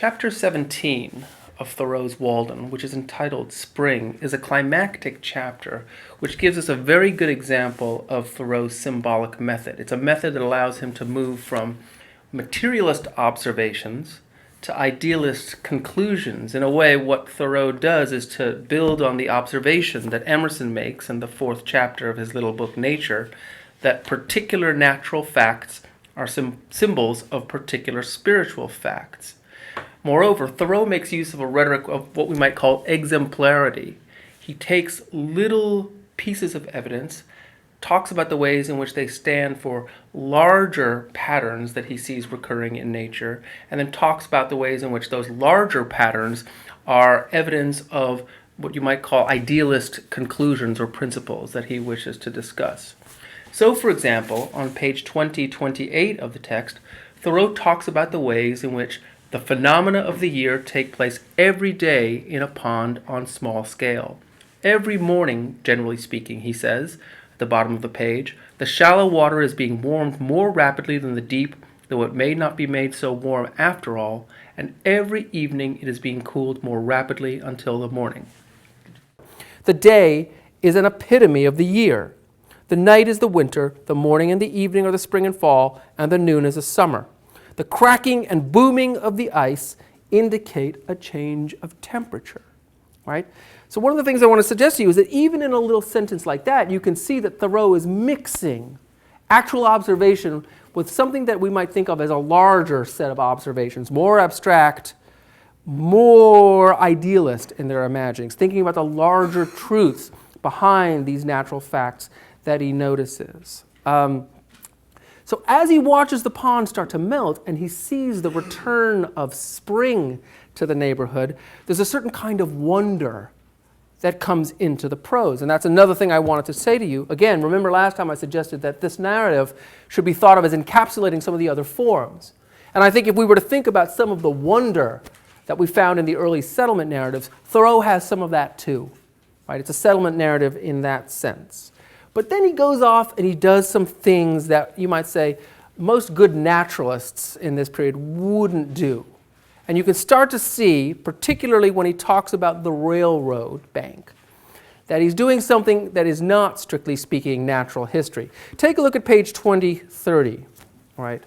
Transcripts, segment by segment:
Chapter 17 of Thoreau's Walden, which is entitled Spring, is a climactic chapter which gives us a very good example of Thoreau's symbolic method. It's a method that allows him to move from materialist observations to idealist conclusions. In a way, what Thoreau does is to build on the observation that Emerson makes in the 4th chapter of his little book Nature, that particular natural facts are symbols of particular spiritual facts. Moreover, Thoreau makes use of a rhetoric of what we might call exemplarity. He takes little pieces of evidence, talks about the ways in which they stand for larger patterns that he sees recurring in nature, and then talks about the ways in which those larger patterns are evidence of what you might call idealist conclusions or principles that he wishes to discuss. So, for example, on page 2028 of the text, Thoreau talks about the ways in which the phenomena of the year take place every day in a pond on small scale. Every morning, generally speaking, he says, at the bottom of the page, the shallow water is being warmed more rapidly than the deep, though it may not be made so warm after all, and every evening it is being cooled more rapidly until the morning. The day is an epitome of the year. The night is the winter, the morning and the evening are the spring and fall, and the noon is the summer. The cracking and booming of the ice indicate a change of temperature, right? So one of the things I want to suggest to you is that even in a little sentence like that, you can see that Thoreau is mixing actual observation with something that we might think of as a larger set of observations, more abstract, more idealist in their imaginings, thinking about the larger truths behind these natural facts that he notices. So as he watches the pond start to melt and he sees the return of spring to the neighborhood, there's a certain kind of wonder that comes into the prose. And that's another thing I wanted to say to you. Again, remember last time I suggested that this narrative should be thought of as encapsulating some of the other forms. And I think if we were to think about some of the wonder that we found in the early settlement narratives, Thoreau has some of that too, right? It's a settlement narrative in that sense. But then he goes off and he does some things that you might say most good naturalists in this period wouldn't do. And you can start to see, particularly when he talks about the railroad bank, that he's doing something that is not, strictly speaking, natural history. Take a look at page 2030, right?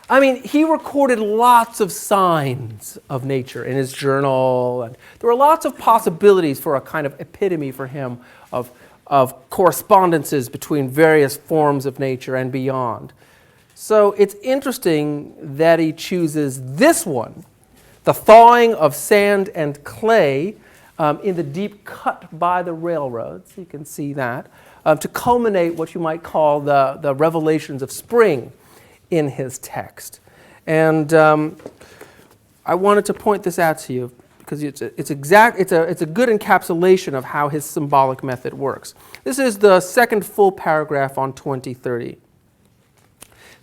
I mean, he recorded lots of signs of nature in his journal, and there were lots of possibilities for a kind of epitome for him of correspondences between various forms of nature and beyond. So it's interesting that he chooses this one, the thawing of sand and clay in the deep cut by the railroads, you can see that, to culminate what you might call the revelations of spring in his text. And I wanted to point this out to you because it's a good encapsulation of how his symbolic method works. This is the second full paragraph on 2030.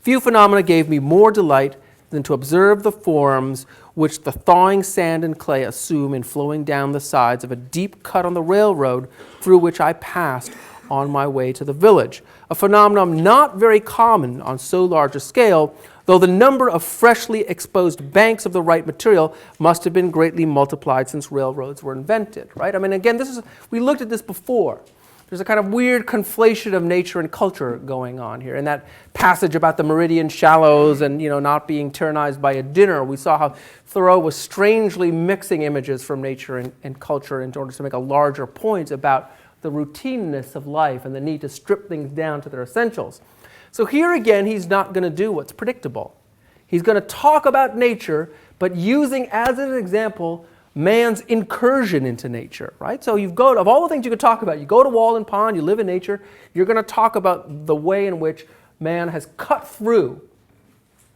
Few phenomena gave me more delight than to observe the forms which the thawing sand and clay assume in flowing down the sides of a deep cut on the railroad through which I passed on my way to the village, a phenomenon not very common on so large a scale, though the number of freshly exposed banks of the right material must have been greatly multiplied since railroads were invented, right? I mean, again, we looked at this before. There's a kind of weird conflation of nature and culture going on here. In that passage about the meridian shallows and, not being tyrannized by a dinner, we saw how Thoreau was strangely mixing images from nature and culture in order to make a larger point about the routineness of life and the need to strip things down to their essentials. So here again, he's not going to do what's predictable. He's going to talk about nature, but using as an example man's incursion into nature, right? So of all the things you could talk about, you go to Walden Pond, you live in nature, you're going to talk about the way in which man has cut through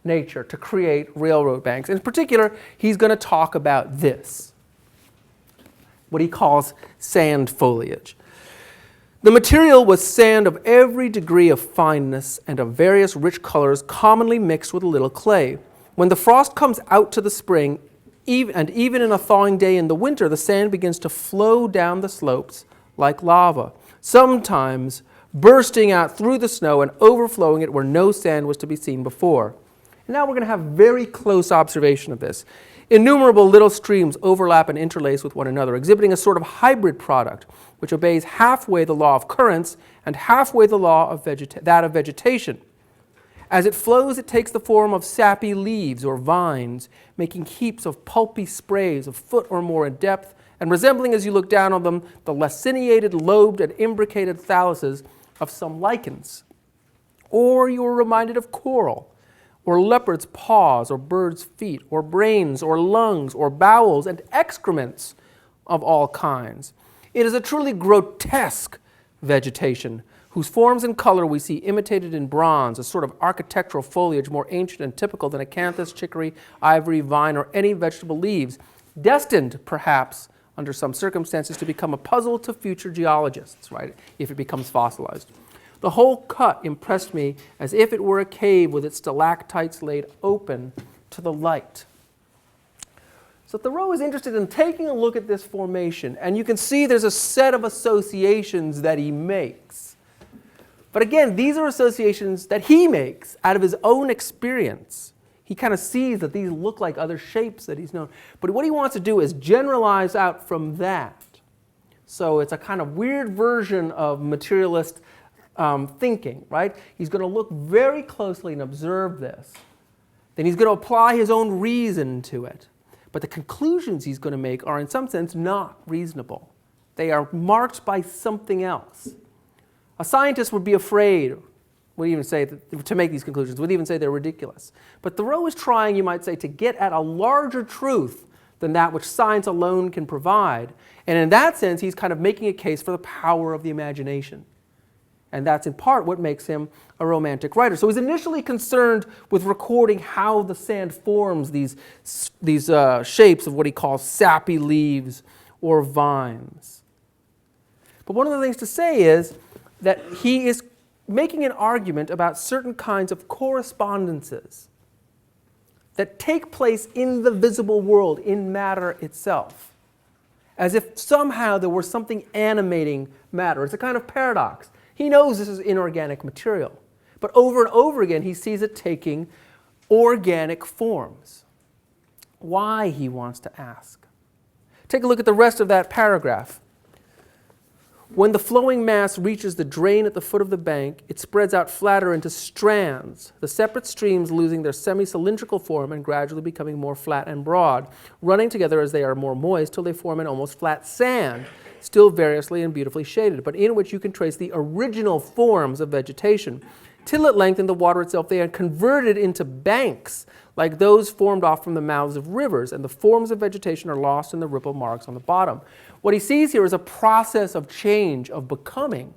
nature to create railroad banks. In particular, he's going to talk about this, what he calls sand foliage. The material was sand of every degree of fineness and of various rich colors, commonly mixed with a little clay. When the frost comes out to the spring, and even in a thawing day in the winter, the sand begins to flow down the slopes like lava, sometimes bursting out through the snow and overflowing it where no sand was to be seen before. And now we're going to have very close observation of this. Innumerable little streams overlap and interlace with one another, exhibiting a sort of hybrid product, which obeys halfway the law of currents and halfway the law of that of vegetation. As it flows, it takes the form of sappy leaves or vines, making heaps of pulpy sprays a foot or more in depth, and resembling, as you look down on them, the laciniated, lobed, and imbricated thalluses of some lichens. Or you are reminded of coral, or leopard's paws, or bird's feet, or brains, or lungs, or bowels, and excrements of all kinds. It is a truly grotesque vegetation, whose forms and color we see imitated in bronze, a sort of architectural foliage more ancient and typical than acanthus, chicory, ivory, vine, or any vegetable leaves, destined, perhaps, under some circumstances, to become a puzzle to future geologists, right, if it becomes fossilized. The whole cut impressed me as if it were a cave with its stalactites laid open to the light. So Thoreau is interested in taking a look at this formation, and you can see there's a set of associations that he makes. But again, these are associations that he makes out of his own experience. He kind of sees that these look like other shapes that he's known. But what he wants to do is generalize out from that. So it's a kind of weird version of materialist thinking, right? He's going to look very closely and observe this. Then he's going to apply his own reason to it. But the conclusions he's going to make are in some sense not reasonable. They are marked by something else. A scientist would be afraid, would even say, to make these conclusions, would even say they're ridiculous. But Thoreau is trying, you might say, to get at a larger truth than that which science alone can provide. And in that sense, he's kind of making a case for the power of the imagination. And that's in part what makes him a romantic writer. So he's initially concerned with recording how the sand forms these shapes of what he calls sappy leaves or vines. But one of the things to say is that he is making an argument about certain kinds of correspondences that take place in the visible world, in matter itself, as if somehow there were something animating matter. It's a kind of paradox. He knows this is inorganic material, but over and over again he sees it taking organic forms. Why, he wants to ask. Take a look at the rest of that paragraph. When the flowing mass reaches the drain at the foot of the bank, it spreads out flatter into strands, the separate streams losing their semi-cylindrical form and gradually becoming more flat and broad, running together as they are more moist till they form an almost flat sand, still variously and beautifully shaded, but in which you can trace the original forms of vegetation, till at length in the water itself they are converted into banks, like those formed off from the mouths of rivers, and the forms of vegetation are lost in the ripple marks on the bottom. What he sees here is a process of change, of becoming,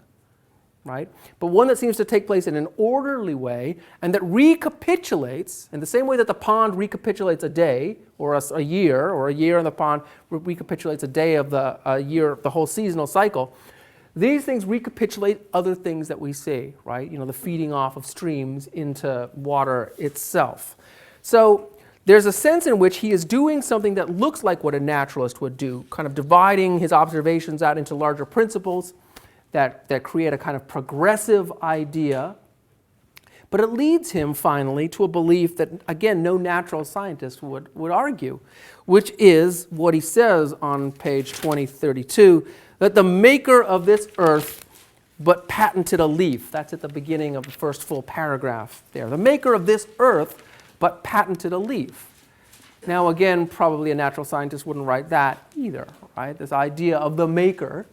right? But one that seems to take place in an orderly way and that recapitulates, in the same way that the pond recapitulates a day or a year in the pond recapitulates a day of the year, the whole seasonal cycle. These things recapitulate other things that we see, right? You know, the feeding off of streams into water itself. So there's a sense in which he is doing something that looks like what a naturalist would do, kind of dividing his observations out into larger principles that create a kind of progressive idea. But it leads him finally to a belief that, again, no natural scientist would argue, which is what he says on page 2032, that the maker of this earth but patented a leaf. That's at the beginning of the first full paragraph there. The maker of this earth but patented a leaf. Now again, probably a natural scientist wouldn't write that either, right? This idea of the maker,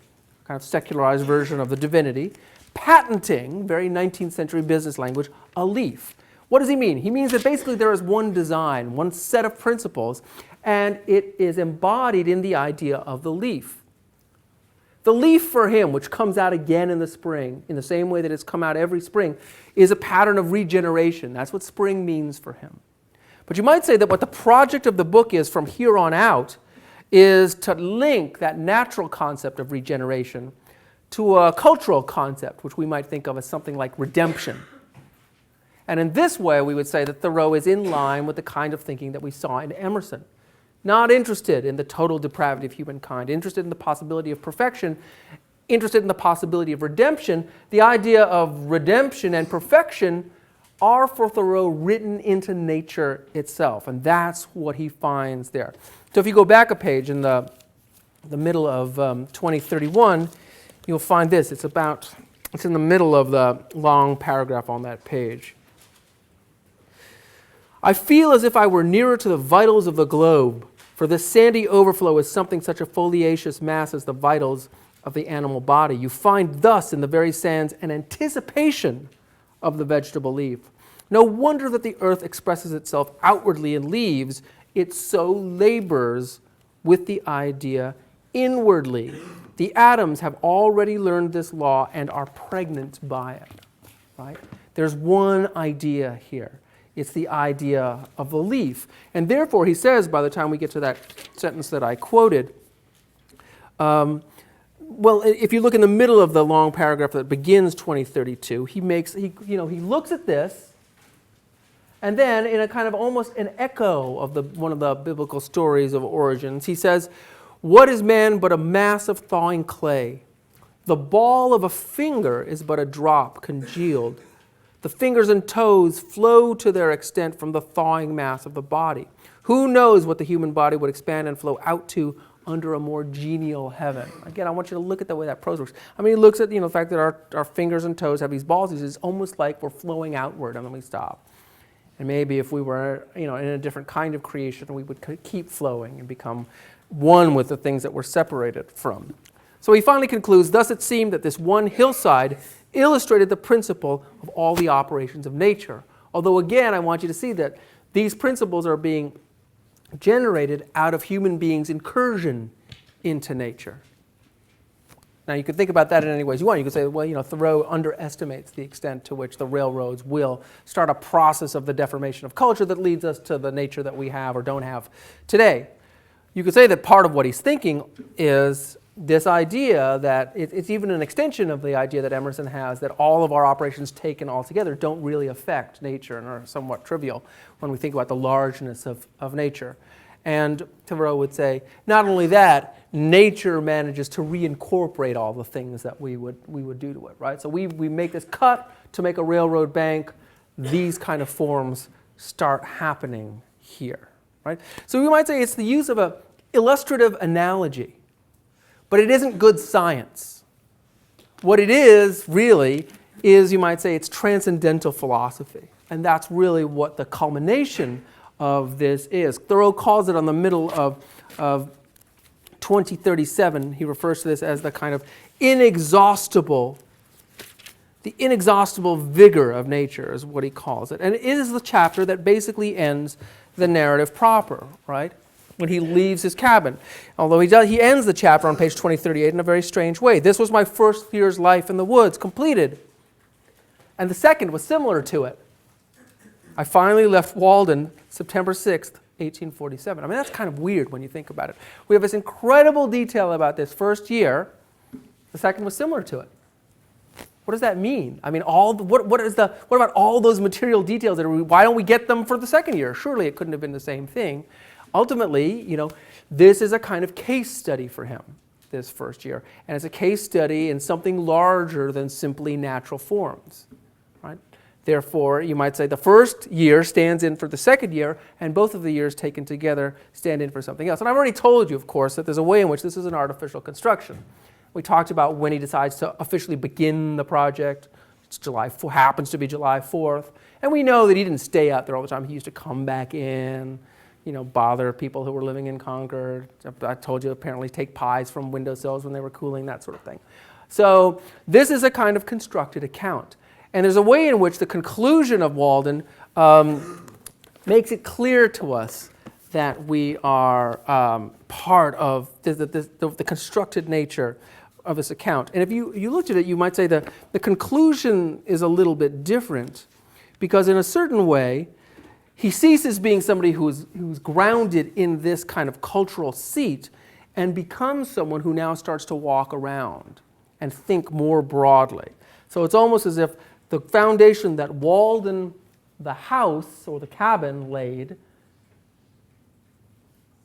kind of secularized version of the divinity, patenting, very 19th century business language, a leaf. What does he mean? He means that basically there is one design, one set of principles, and it is embodied in the idea of the leaf. The leaf for him, which comes out again in the spring, in the same way that it's come out every spring, is a pattern of regeneration. That's what spring means for him. But you might say that what the project of the book is from here on out is to link that natural concept of regeneration to a cultural concept, which we might think of as something like redemption. And in this way, we would say that Thoreau is in line with the kind of thinking that we saw in Emerson. Not interested in the total depravity of humankind, interested in the possibility of perfection, interested in the possibility of redemption. The idea of redemption and perfection are for Thoreau written into nature itself, and that's what he finds there. So if you go back a page in the middle of 2031, you'll find this. It's in the middle of the long paragraph on that page. I feel as if I were nearer to the vitals of the globe, for this sandy overflow is something such a foliaceous mass as the vitals of the animal body. You find thus in the very sands an anticipation of the vegetable leaf. No wonder that the earth expresses itself outwardly in leaves. It so labors with the idea inwardly. The atoms have already learned this law and are pregnant by it. Right? There's one idea here. It's the idea of the leaf. And therefore, he says, by the time we get to that sentence that I quoted, well, if you look in the middle of the long paragraph that begins 2032, he looks at this, and then in a kind of almost an echo of one of the biblical stories of origins, he says, "What is man but a mass of thawing clay? The ball of a finger is but a drop congealed. The fingers and toes flow to their extent from the thawing mass of the body. Who knows what the human body would expand and flow out to under a more genial heaven?" Again, I want you to look at the way that prose works. I mean, he looks at the fact that our fingers and toes have these balls. He says, it's almost like we're flowing outward, and then we stop. And maybe if we were in a different kind of creation, we would keep flowing and become one with the things that we're separated from. So he finally concludes, thus it seemed that this one hillside illustrated the principle of all the operations of nature. Although again, I want you to see that these principles are being generated out of human beings' incursion into nature. Now you could think about that in any ways you want. You could say, well, Thoreau underestimates the extent to which the railroads will start a process of the deformation of culture that leads us to the nature that we have or don't have today. You could say that part of what he's thinking is this idea that it's even an extension of the idea that Emerson has that all of our operations taken all together don't really affect nature and are somewhat trivial when we think about the largeness of nature. And Thoreau would say, not only that, nature manages to reincorporate all the things that we would do to it, right? So we make this cut to make a railroad bank. These kind of forms start happening here, right? So we might say it's the use of an illustrative analogy. But it isn't good science. What it is, really, is, you might say, it's transcendental philosophy. And that's really what the culmination of this is. Thoreau calls it on the middle of 2037. He refers to this as the kind of inexhaustible vigor of nature is what he calls it. And it is the chapter that basically ends the narrative proper, right? When he leaves his cabin. Although he ends the chapter on page 2038 in a very strange way. This was my first year's life in the woods, completed. And the second was similar to it. I finally left Walden September 6th, 1847. I mean, that's kind of weird when you think about it. We have this incredible detail about this first year. The second was similar to it. What does that mean? I mean, what about all those material details? Why don't we get them for the second year? Surely it couldn't have been the same thing. Ultimately, this is a kind of case study for him, this first year. And it's a case study in something larger than simply natural forms, right? Therefore, you might say the first year stands in for the second year, and both of the years taken together stand in for something else. And I've already told you, of course, that there's a way in which this is an artificial construction. We talked about when he decides to officially begin the project. Happens to be July 4th. And we know that he didn't stay out there all the time. He used to come back in, bother people who were living in Concord. I told you, apparently take pies from windowsills when they were cooling, that sort of thing. So this is a kind of constructed account. And there's a way in which the conclusion of Walden makes it clear to us that we are part of the constructed nature of this account. And if you looked at it, you might say that the conclusion is a little bit different, because in a certain way, he ceases being somebody who's grounded in this kind of cultural seat and becomes someone who now starts to walk around and think more broadly. So it's almost as if the foundation that Walden, the house or the cabin, laid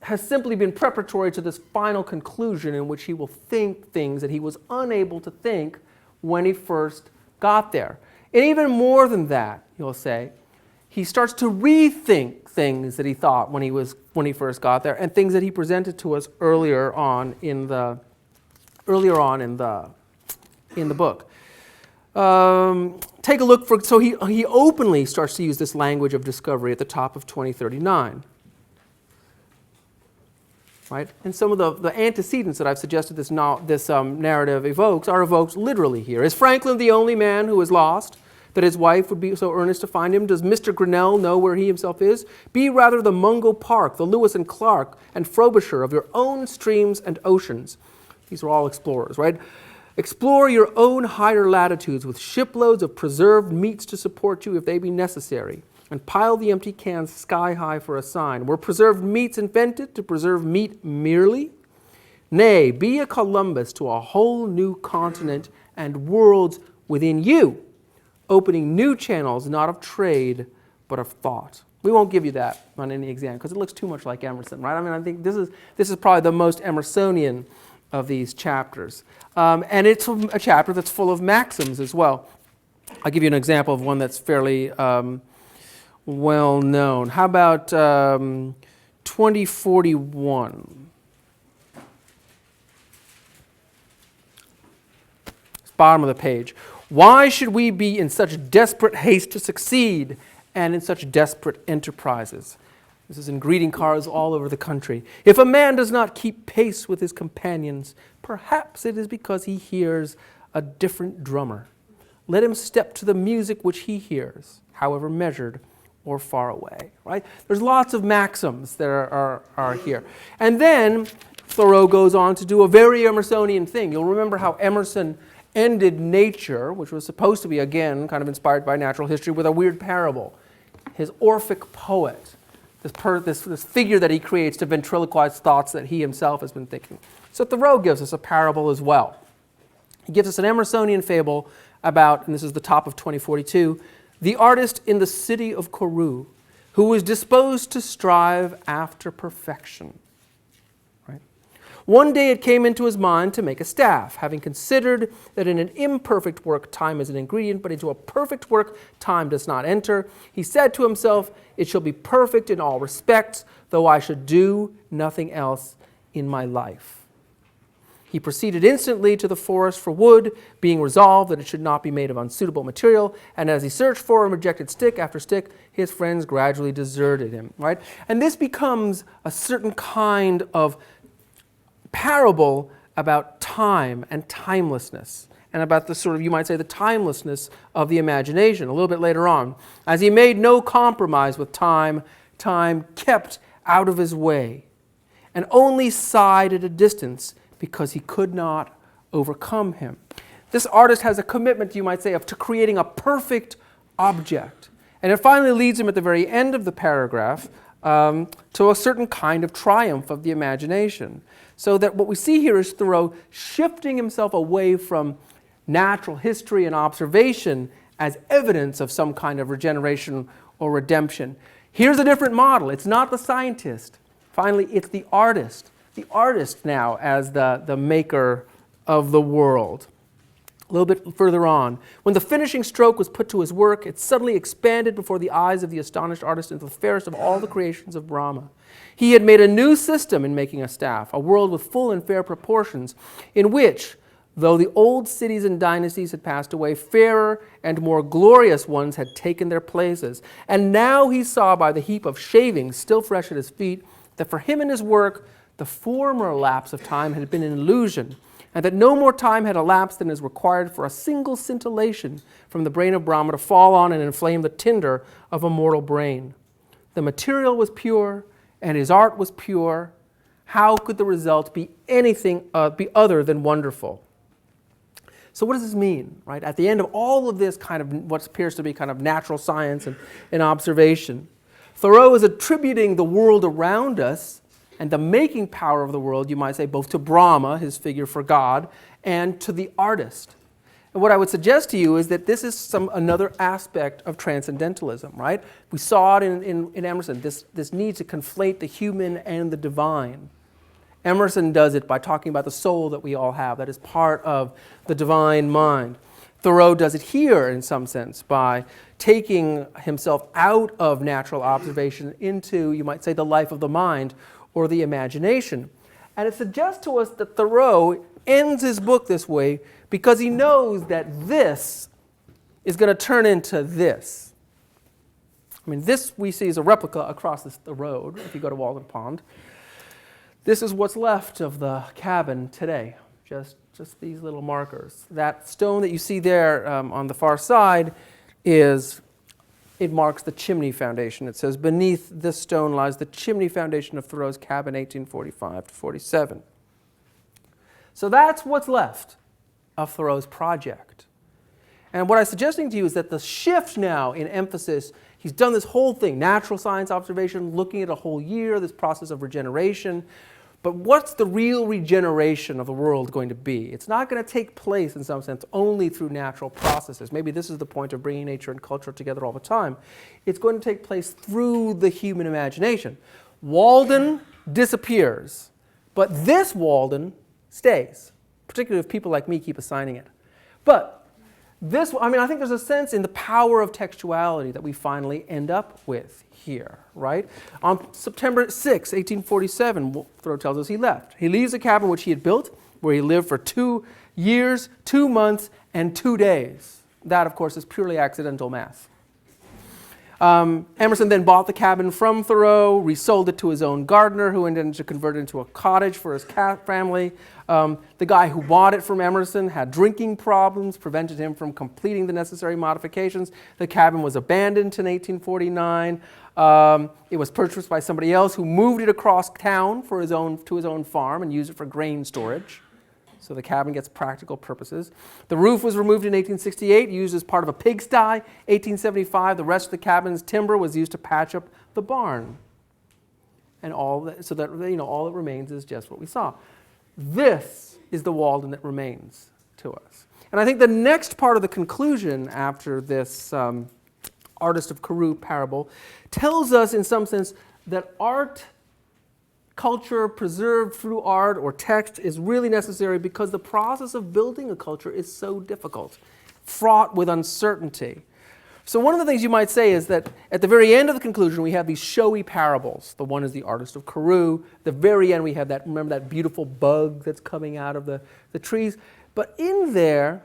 has simply been preparatory to this final conclusion in which he will think things that he was unable to think when he first got there. And even more than that, you'll say, he starts to rethink things that he thought when he first got there, and things that he presented to us earlier on in the book. Take a look so he openly starts to use this language of discovery at the top of 2039. Right? And some of the antecedents that I've suggested this narrative evokes are evoked literally here. Is Franklin the only man who is lost, that his wife would be so earnest to find him? Does Mr. Grinnell know where he himself is? Be rather the Mungo Park, the Lewis and Clark, and Frobisher of your own streams and oceans. These are all explorers, right? Explore your own higher latitudes with shiploads of preserved meats to support you if they be necessary, and pile the empty cans sky high for a sign. Were preserved meats invented to preserve meat merely? Nay, be a Columbus to a whole new continent and worlds within you, opening new channels not of trade but of thought. We won't give you that on any exam because it looks too much like Emerson, right? I mean, I think this is probably the most Emersonian of these chapters. And it's a chapter that's full of maxims as well. I'll give you an example of one that's fairly well known. How about 2041? It's bottom of the page. Why should we be in such desperate haste to succeed and in such desperate enterprises? This is in greeting cards all over the country. If a man does not keep pace with his companions, perhaps it is because he hears a different drummer. Let him step to the music which he hears, however measured or far away. Right? There's lots of maxims that are here. And then Thoreau goes on to do a very Emersonian thing. You'll remember how Emerson ended Nature, which was supposed to be, again, kind of inspired by natural history, with a weird parable. His Orphic poet, this figure that he creates to ventriloquize thoughts that he himself has been thinking. So Thoreau gives us a parable as well. He gives us an Emersonian fable about, and this is the top of 2042, the artist in the city of Kourou, who was disposed to strive after perfection. Right? One day it came into his mind to make a staff, having considered that in an imperfect work time is an ingredient, but into a perfect work time does not enter. He said to himself, it shall be perfect in all respects, though I should do nothing else in my life. He proceeded instantly to the forest for wood, being resolved that it should not be made of unsuitable material, and as he searched for and rejected stick after stick, his friends gradually deserted him. Right? And this becomes a certain kind of parable about time and timelessness, and about the sort of, you might say, the timelessness of the imagination a little bit later on. As he made no compromise with time, time kept out of his way, and only sighed at a distance because he could not overcome him. This artist has a commitment, you might say, to creating a perfect object. And it finally leads him at the very end of the paragraph to a certain kind of triumph of the imagination. So that what we see here is Thoreau shifting himself away from natural history and observation as evidence of some kind of regeneration or redemption. Here's a different model. It's not the scientist. Finally, it's the artist. The artist now as the maker of the world. A little bit further on, when the finishing stroke was put to his work, it suddenly expanded before the eyes of the astonished artist into the fairest of all the creations of Brahma. He had made a new system in making a staff, a world with full and fair proportions, in which, though the old cities and dynasties had passed away, fairer and more glorious ones had taken their places. And now he saw by the heap of shavings still fresh at his feet that for him and his work, the former lapse of time had been an illusion, and that no more time had elapsed than is required for a single scintillation from the brain of Brahma to fall on and inflame the tinder of a mortal brain. The material was pure, and his art was pure. How could the result be anything be other than wonderful? So what does this mean, right? At the end of all of this kind of what appears to be kind of natural science and observation, Thoreau is attributing the world around us and the making power of the world, you might say, both to Brahma, his figure for God, and to the artist. And what I would suggest to you is that this is another aspect of Transcendentalism, right? We saw it in Emerson, this need to conflate the human and the divine. Emerson does it by talking about the soul that we all have, that is part of the divine mind. Thoreau does it here in some sense by taking himself out of natural observation into, you might say, the life of the mind or the imagination. And it suggests to us that Thoreau ends his book this way because he knows that this is going to turn into this. I mean, this we see as a replica across the road if you go to Walden Pond. This is what's left of the cabin today, just these little markers. That stone that you see there on the far side it marks the chimney foundation. It says, beneath this stone lies the chimney foundation of Thoreau's cabin, 1845 to 47. So that's what's left of Thoreau's project. And what I'm suggesting to you is that the shift now in emphasis, he's done this whole thing, natural science observation, looking at a whole year, this process of regeneration. But what's the real regeneration of the world going to be? It's not going to take place, in some sense, only through natural processes. Maybe this is the point of bringing nature and culture together all the time. It's going to take place through the human imagination. Walden disappears, but this Walden stays, particularly if people like me keep assigning it. But this, I think there's a sense in the power of textuality that we finally end up with here, right? On September 6, 1847, Thoreau tells us he left. He leaves the cabin which he had built, where he lived for 2 years, 2 months, and 2 days. That, of course, is purely accidental math. Emerson then bought the cabin from Thoreau, resold it to his own gardener, who intended to convert it into a cottage for his family. The guy who bought it from Emerson had drinking problems, prevented him from completing the necessary modifications. The cabin was abandoned in 1849. It was purchased by somebody else who moved it across town to his own farm and used it for grain storage. So the cabin gets practical purposes. The roof was removed in 1868, used as part of a pigsty. 1875, the rest of the cabin's timber was used to patch up the barn. And all that remains is just what we saw. This is the Walden that remains to us. And I think the next part of the conclusion after this Artist of Carew parable tells us in some sense that art, culture preserved through art or text is really necessary because the process of building a culture is so difficult, fraught with uncertainty. So one of the things you might say is that at the very end of the conclusion we have these showy parables. The one is the Artist of Carew. At the very end we have that, remember that beautiful bug that's coming out of the trees. But in there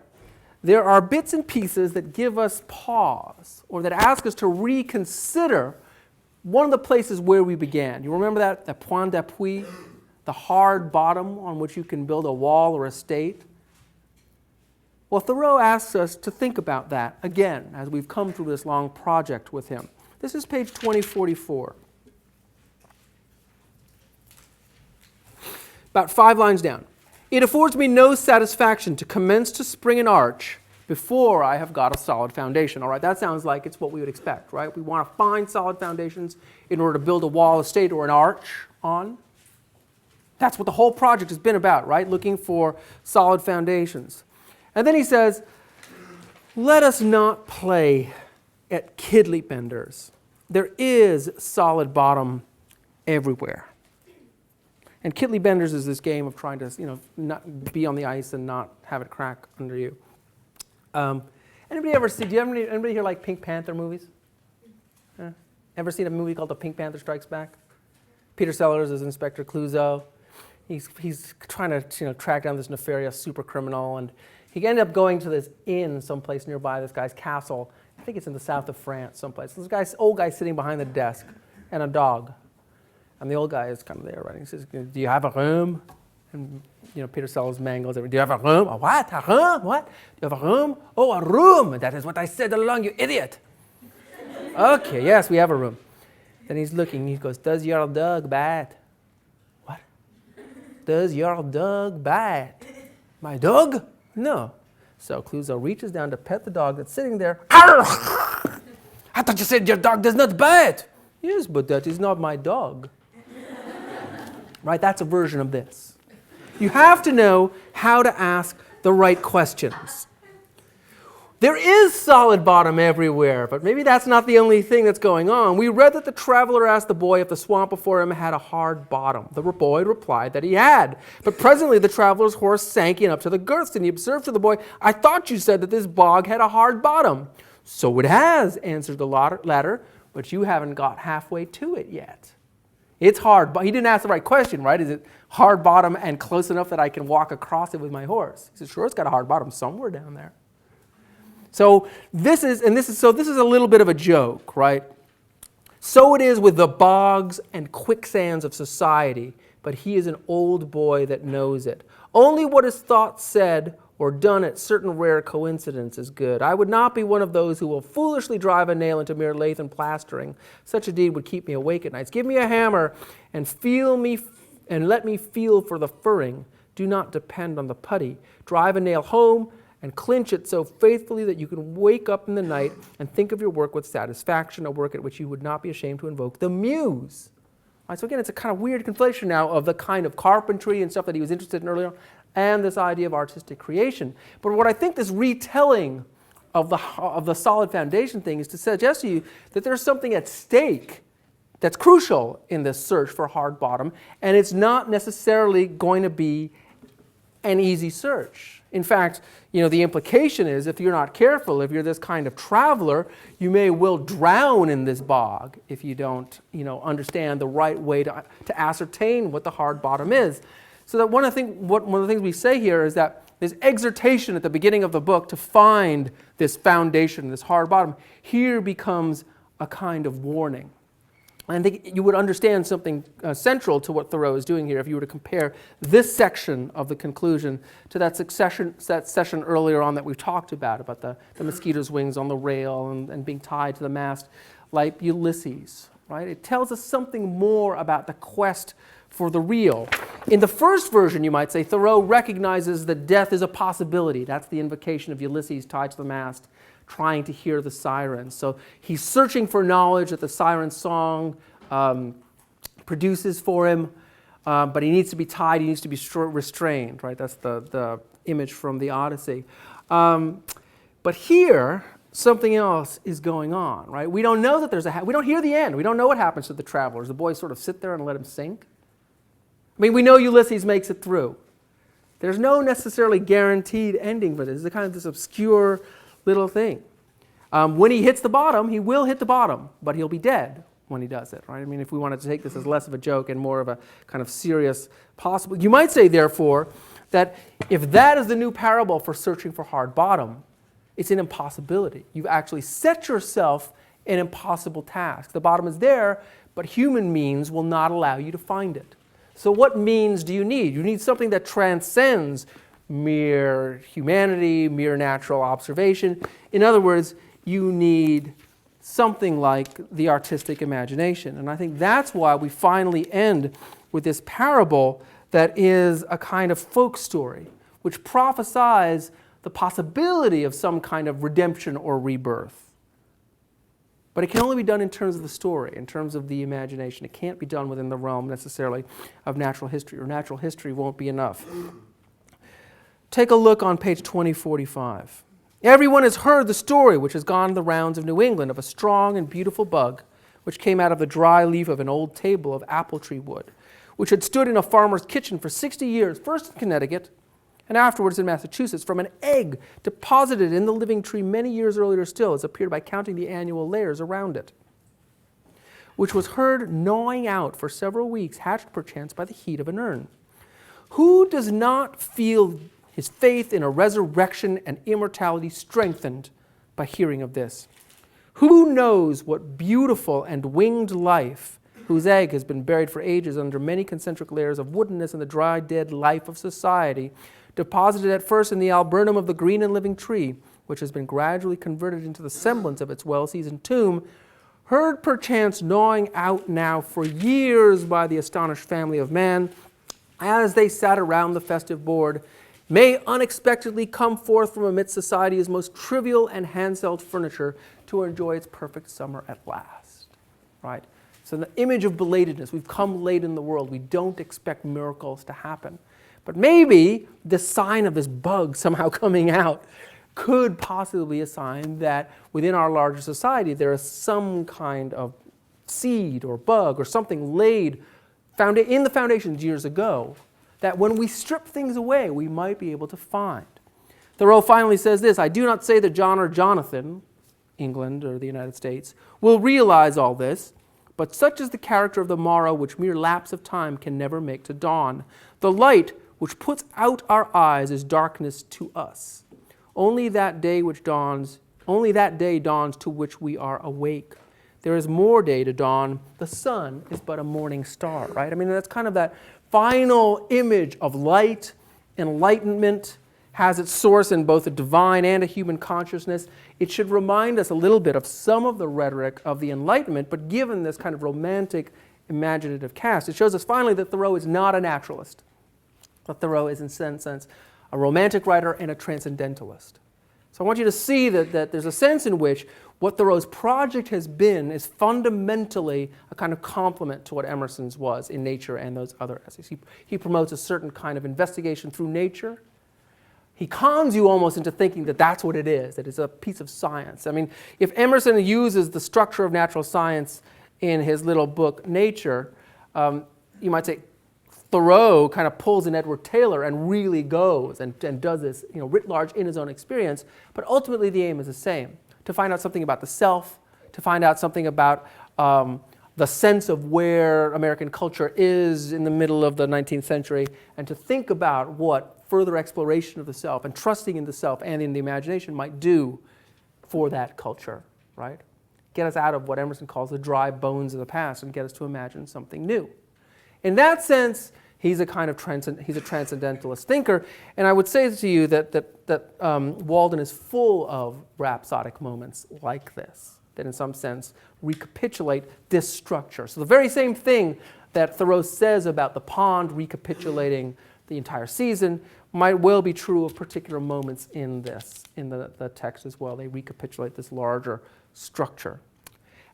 are bits and pieces that give us pause or that ask us to reconsider one of the places where we began. You remember that, the point d'appui, the hard bottom on which you can build a wall or a state? Well, Thoreau asks us to think about that again as we've come through this long project with him. This is page 2044. About 5 lines down. It affords me no satisfaction to commence to spring an arch before I have got a solid foundation. All right, that sounds like it's what we would expect, right? We want to find solid foundations in order to build a wall, a state, or an arch on. That's what the whole project has been about, right? Looking for solid foundations. And then he says, let us not play at kidley benders. There is solid bottom everywhere. And kidley benders is this game of trying to, not be on the ice and not have it crack under you. Anybody here like Pink Panther movies? Ever seen a movie called The Pink Panther Strikes Back? Peter Sellers is Inspector Clouseau. He's trying to track down this nefarious super criminal, and he ended up going to this inn someplace nearby this guy's castle. I think it's in the south of France someplace. This old guy sitting behind the desk and a dog. And the old guy is kind of there, right? He says, do you have a room? And Peter Sellers mangles everything. Do you have a room? A what? A room? What? Do you have a room? Oh, a room. That is what I said all along, you idiot. Okay, yes, we have a room. Then he's looking. He goes, does your dog bite? What? Does your dog bite? My dog? No. So Clouseau reaches down to pet the dog that's sitting there. I thought you said your dog does not bite. Yes, but that is not my dog. Right? That's a version of this. You have to know how to ask the right questions. There is solid bottom everywhere, but maybe that's not the only thing that's going on. We read that the traveler asked the boy if the swamp before him had a hard bottom. The boy replied that he had. But presently the traveler's horse sank in up to the girths, and he observed to the boy, "I thought you said that this bog had a hard bottom." "So it has," answered the latter, "but you haven't got halfway to it yet." It's hard, but he didn't ask the right question, right? Is it hard bottom and close enough that I can walk across it with my horse? He said, "Sure, it's got a hard bottom somewhere down there." So this is a little bit of a joke, right? So it is with the bogs and quicksands of society, but he is an old boy that knows it. Only what is thought, said, or done at certain rare coincidence is good. I would not be one of those who will foolishly drive a nail into mere lath and plastering. Such a deed would keep me awake at nights. Give me a hammer and let me feel for the furring. Do not depend on the putty. Drive a nail home and clinch it so faithfully that you can wake up in the night and think of your work with satisfaction, a work at which you would not be ashamed to invoke the muse. All right, so again, it's a kind of weird conflation now of the kind of carpentry and stuff that he was interested in earlier and this idea of artistic creation. But what I think this retelling of the solid foundation thing is to suggest to you that there's something at stake that's crucial in this search for hard bottom, and it's not necessarily going to be an easy search. In fact, the implication is if you're not careful, if you're this kind of traveler, you may well drown in this bog if you don't, understand the right way to ascertain what the hard bottom is. So that one of the things we say here is that this exhortation at the beginning of the book to find this foundation, this hard bottom, here becomes a kind of warning. And I think you would understand something central to what Thoreau is doing here if you were to compare this section of the conclusion to that session earlier on that we talked about the mosquito's wings on the rail and being tied to the mast like Ulysses, right? It tells us something more about the quest for the real. In the first version, you might say, Thoreau recognizes that death is a possibility. That's the invocation of Ulysses tied to the mast, trying to hear the sirens. So he's searching for knowledge that the siren song produces for him, but he needs to be tied, he needs to be restrained, right? That's the image from the Odyssey. But here, something else is going on, right? We don't know that we don't hear the end. We don't know what happens to the travelers. The boys sort of sit there and let him sink. I mean, we know Ulysses makes it through. There's no necessarily guaranteed ending for this. It's kind of this obscure little thing. When he hits the bottom, he will hit the bottom, but he'll be dead when he does it, right? I mean, if we wanted to take this as less of a joke and more of a kind of serious possible, you might say, therefore, that if that is the new parable for searching for hard bottom, it's an impossibility. You've actually set yourself an impossible task. The bottom is there, but human means will not allow you to find it. So what means do you need? You need something that transcends mere humanity, mere natural observation. In other words, you need something like the artistic imagination. And I think that's why we finally end with this parable that is a kind of folk story, which prophesies the possibility of some kind of redemption or rebirth. But it can only be done in terms of the story, in terms of the imagination. It can't be done within the realm necessarily of natural history, or natural history won't be enough. Take a look on page 2045. Everyone has heard the story which has gone the rounds of New England of a strong and beautiful bug which came out of the dry leaf of an old table of apple tree wood, which had stood in a farmer's kitchen for 60 years, first in Connecticut and afterwards in Massachusetts, from an egg deposited in the living tree many years earlier still, as appeared by counting the annual layers around it, which was heard gnawing out for several weeks, hatched perchance by the heat of an urn. Who does not feel his faith in a resurrection and immortality strengthened by hearing of this? Who knows what beautiful and winged life, whose egg has been buried for ages under many concentric layers of woodenness in the dry, dead life of society, deposited at first in the alburnum of the green and living tree, which has been gradually converted into the semblance of its well-seasoned tomb, heard perchance gnawing out now for years by the astonished family of man, as they sat around the festive board, may unexpectedly come forth from amidst society's most trivial and handselled furniture to enjoy its perfect summer at last. Right? So the image of belatedness, we've come late in the world, we don't expect miracles to happen. But maybe the sign of this bug somehow coming out could possibly be a sign that within our larger society there is some kind of seed or bug or something laid in the foundations years ago that when we strip things away, we might be able to find. Thoreau finally says this: I do not say that John or Jonathan, England or the United States, will realize all this, but such is the character of the morrow which mere lapse of time can never make to dawn. The light which puts out our eyes is darkness to us. Only that day dawns to which we are awake. There is more day to dawn. The sun is but a morning star, right? I mean, that's kind of that final image of light. Enlightenment has its source in both a divine and a human consciousness. It should remind us a little bit of some of the rhetoric of the Enlightenment, but given this kind of romantic, imaginative cast, it shows us finally that Thoreau is not a naturalist, but Thoreau is in some sense a romantic writer and a transcendentalist. So I want you to see that there's a sense in which what Thoreau's project has been is fundamentally a kind of complement to what Emerson's was in Nature and those other essays. He promotes a certain kind of investigation through nature. He cons you almost into thinking that that's what it is, that it's a piece of science. I mean, if Emerson uses the structure of natural science in his little book, Nature, you might say Thoreau kind of pulls an Edward Taylor and really goes and does this, writ large in his own experience, but ultimately the aim is the same: to find out something about the self, to find out something about the sense of where American culture is in the middle of the 19th century, and to think about what further exploration of the self and trusting in the self and in the imagination might do for that culture, right? Get us out of what Emerson calls the dry bones of the past and get us to imagine something new. In that sense, he's a kind of transcendentalist thinker, and I would say to you that Walden is full of rhapsodic moments like this, that in some sense recapitulate this structure. So the very same thing that Thoreau says about the pond recapitulating the entire season might well be true of particular moments in the text as well. They recapitulate this larger structure.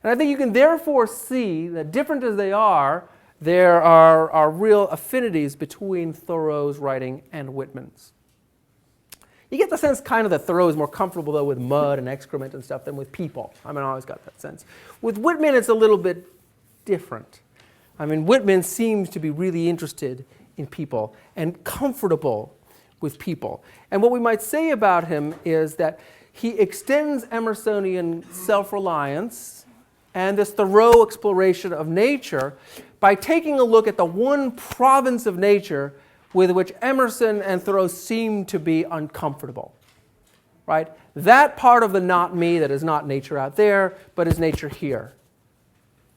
And I think you can therefore see that, different as they are, there are real affinities between Thoreau's writing and Whitman's. You get the sense kind of that Thoreau is more comfortable, though, with mud and excrement and stuff than with people. I mean, I always got that sense. With Whitman, it's a little bit different. I mean, Whitman seems to be really interested in people and comfortable with people. And what we might say about him is that he extends Emersonian self-reliance and this Thoreau exploration of nature by taking a look at the one province of nature with which Emerson and Thoreau seem to be uncomfortable, right? That part of the not me that is not nature out there, but is nature here,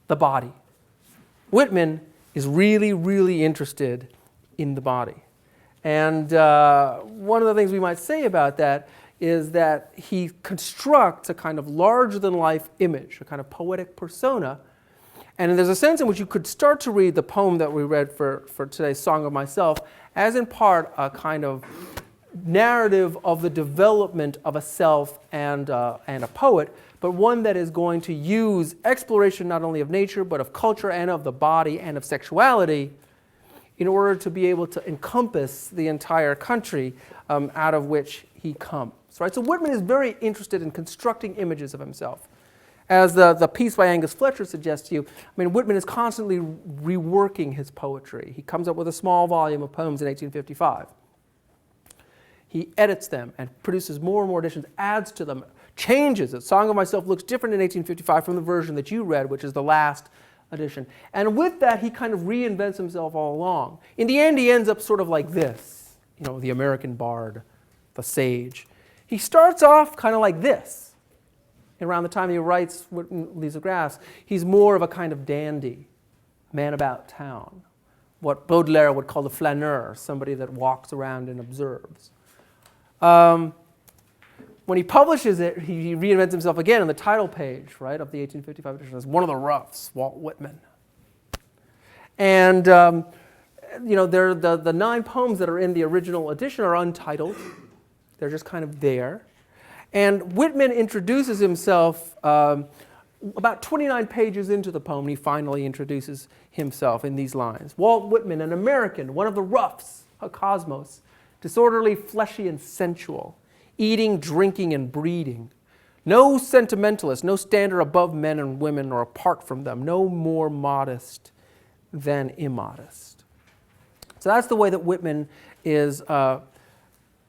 the body. Whitman is really, really interested in the body. And one of the things we might say about that is that he constructs a kind of larger-than-life image, a kind of poetic persona. And there's a sense in which you could start to read the poem that we read for today's Song of Myself as in part a kind of narrative of the development of a self and a poet, but one that is going to use exploration not only of nature, but of culture and of the body and of sexuality in order to be able to encompass the entire country out of which he comes. Right? So Whitman is very interested in constructing images of himself. As the piece by Angus Fletcher suggests to you, I mean, Whitman is constantly reworking his poetry. He comes up with a small volume of poems in 1855. He edits them and produces more and more editions, adds to them, changes it. Song of Myself looks different in 1855 from the version that you read, which is the last edition. And with that, he kind of reinvents himself all along. In the end, he ends up sort of like this, the American bard, the sage. He starts off kind of like this. Around the time he writes Leaves of Grass, he's more of a kind of dandy, man about town, what Baudelaire would call the flaneur, somebody that walks around and observes. When he publishes it, he reinvents himself again on the title page, right, of the 1855 edition as one of the roughs, Walt Whitman. And the 9 poems that are in the original edition are untitled. They're just kind of there. And Whitman introduces himself about 29 pages into the poem. He finally introduces himself in these lines. Walt Whitman, an American, one of the roughs, a cosmos, disorderly, fleshy, and sensual, eating, drinking, and breeding. No sentimentalist, no stander above men and women or apart from them, no more modest than immodest. So that's the way that Whitman is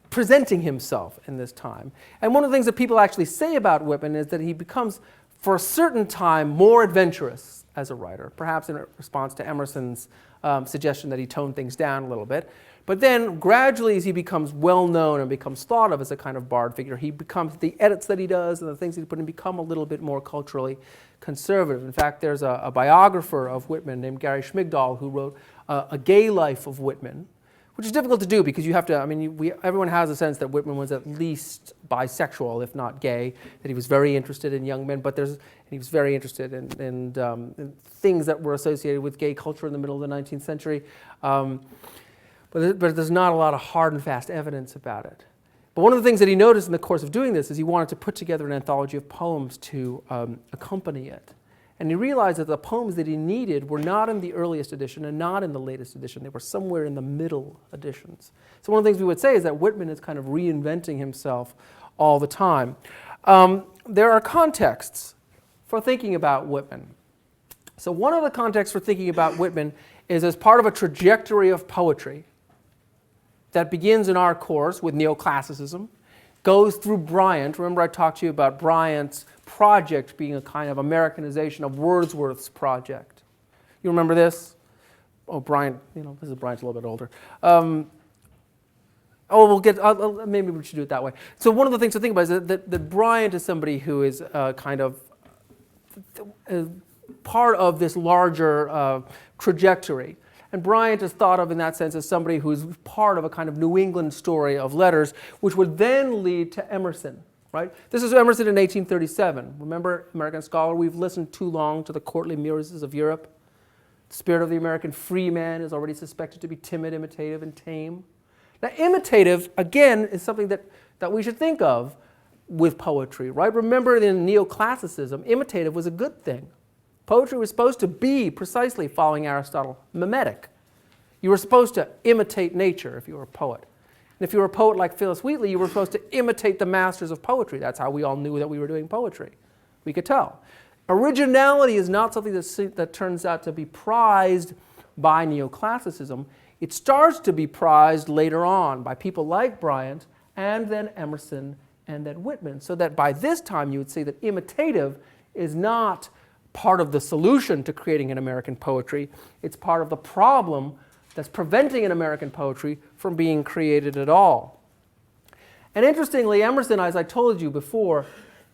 presenting himself in this time. And one of the things that people actually say about Whitman is that he becomes, for a certain time, more adventurous as a writer, perhaps in response to Emerson's suggestion that he toned things down a little bit. But then gradually, as he becomes well known and becomes thought of as a kind of bard figure, he becomes, the edits that he does and the things he put in become a little bit more culturally conservative. In fact, there's a biographer of Whitman named Gary Schmigdal who wrote A Gay Life of Whitman, which is difficult to do because you have to, I mean, everyone has a sense that Whitman was at least bisexual, if not gay, that he was very interested in young men, but he was very interested in things that were associated with gay culture in the middle of the 19th century. But there's not a lot of hard and fast evidence about it. But one of the things that he noticed in the course of doing this is he wanted to put together an anthology of poems to accompany it. And he realized that the poems that he needed were not in the earliest edition and not in the latest edition. They were somewhere in the middle editions. So one of the things we would say is that Whitman is kind of reinventing himself all the time. There are contexts for thinking about Whitman. So one of the contexts for thinking about Whitman is as part of a trajectory of poetry that begins in our course with neoclassicism, goes through Bryant. Remember I talked to you about Bryant's project being a kind of Americanization of Wordsworth's project. You remember this? Oh, Bryant, this is Bryant's a little bit older. Maybe we should do it that way. So one of the things to think about is that Bryant is somebody who is kind of part of this larger trajectory. And Bryant is thought of in that sense as somebody who's part of a kind of New England story of letters, which would then lead to Emerson, right? This is Emerson in 1837. Remember, American Scholar, we've listened too long to the courtly muses of Europe. The spirit of the American free man is already suspected to be timid, imitative, and tame. Now, imitative, again, is something that we should think of with poetry, right? Remember, in neoclassicism, imitative was a good thing. Poetry was supposed to be, precisely following Aristotle, mimetic. You were supposed to imitate nature if you were a poet. And if you were a poet like Phyllis Wheatley, you were supposed to imitate the masters of poetry. That's how we all knew that we were doing poetry. We could tell. Originality is not something that turns out to be prized by neoclassicism. It starts to be prized later on by people like Bryant and then Emerson and then Whitman, so that by this time you would see that imitative is not part of the solution to creating an American poetry. It's part of the problem that's preventing an American poetry from being created at all. And interestingly, Emerson, as I told you before,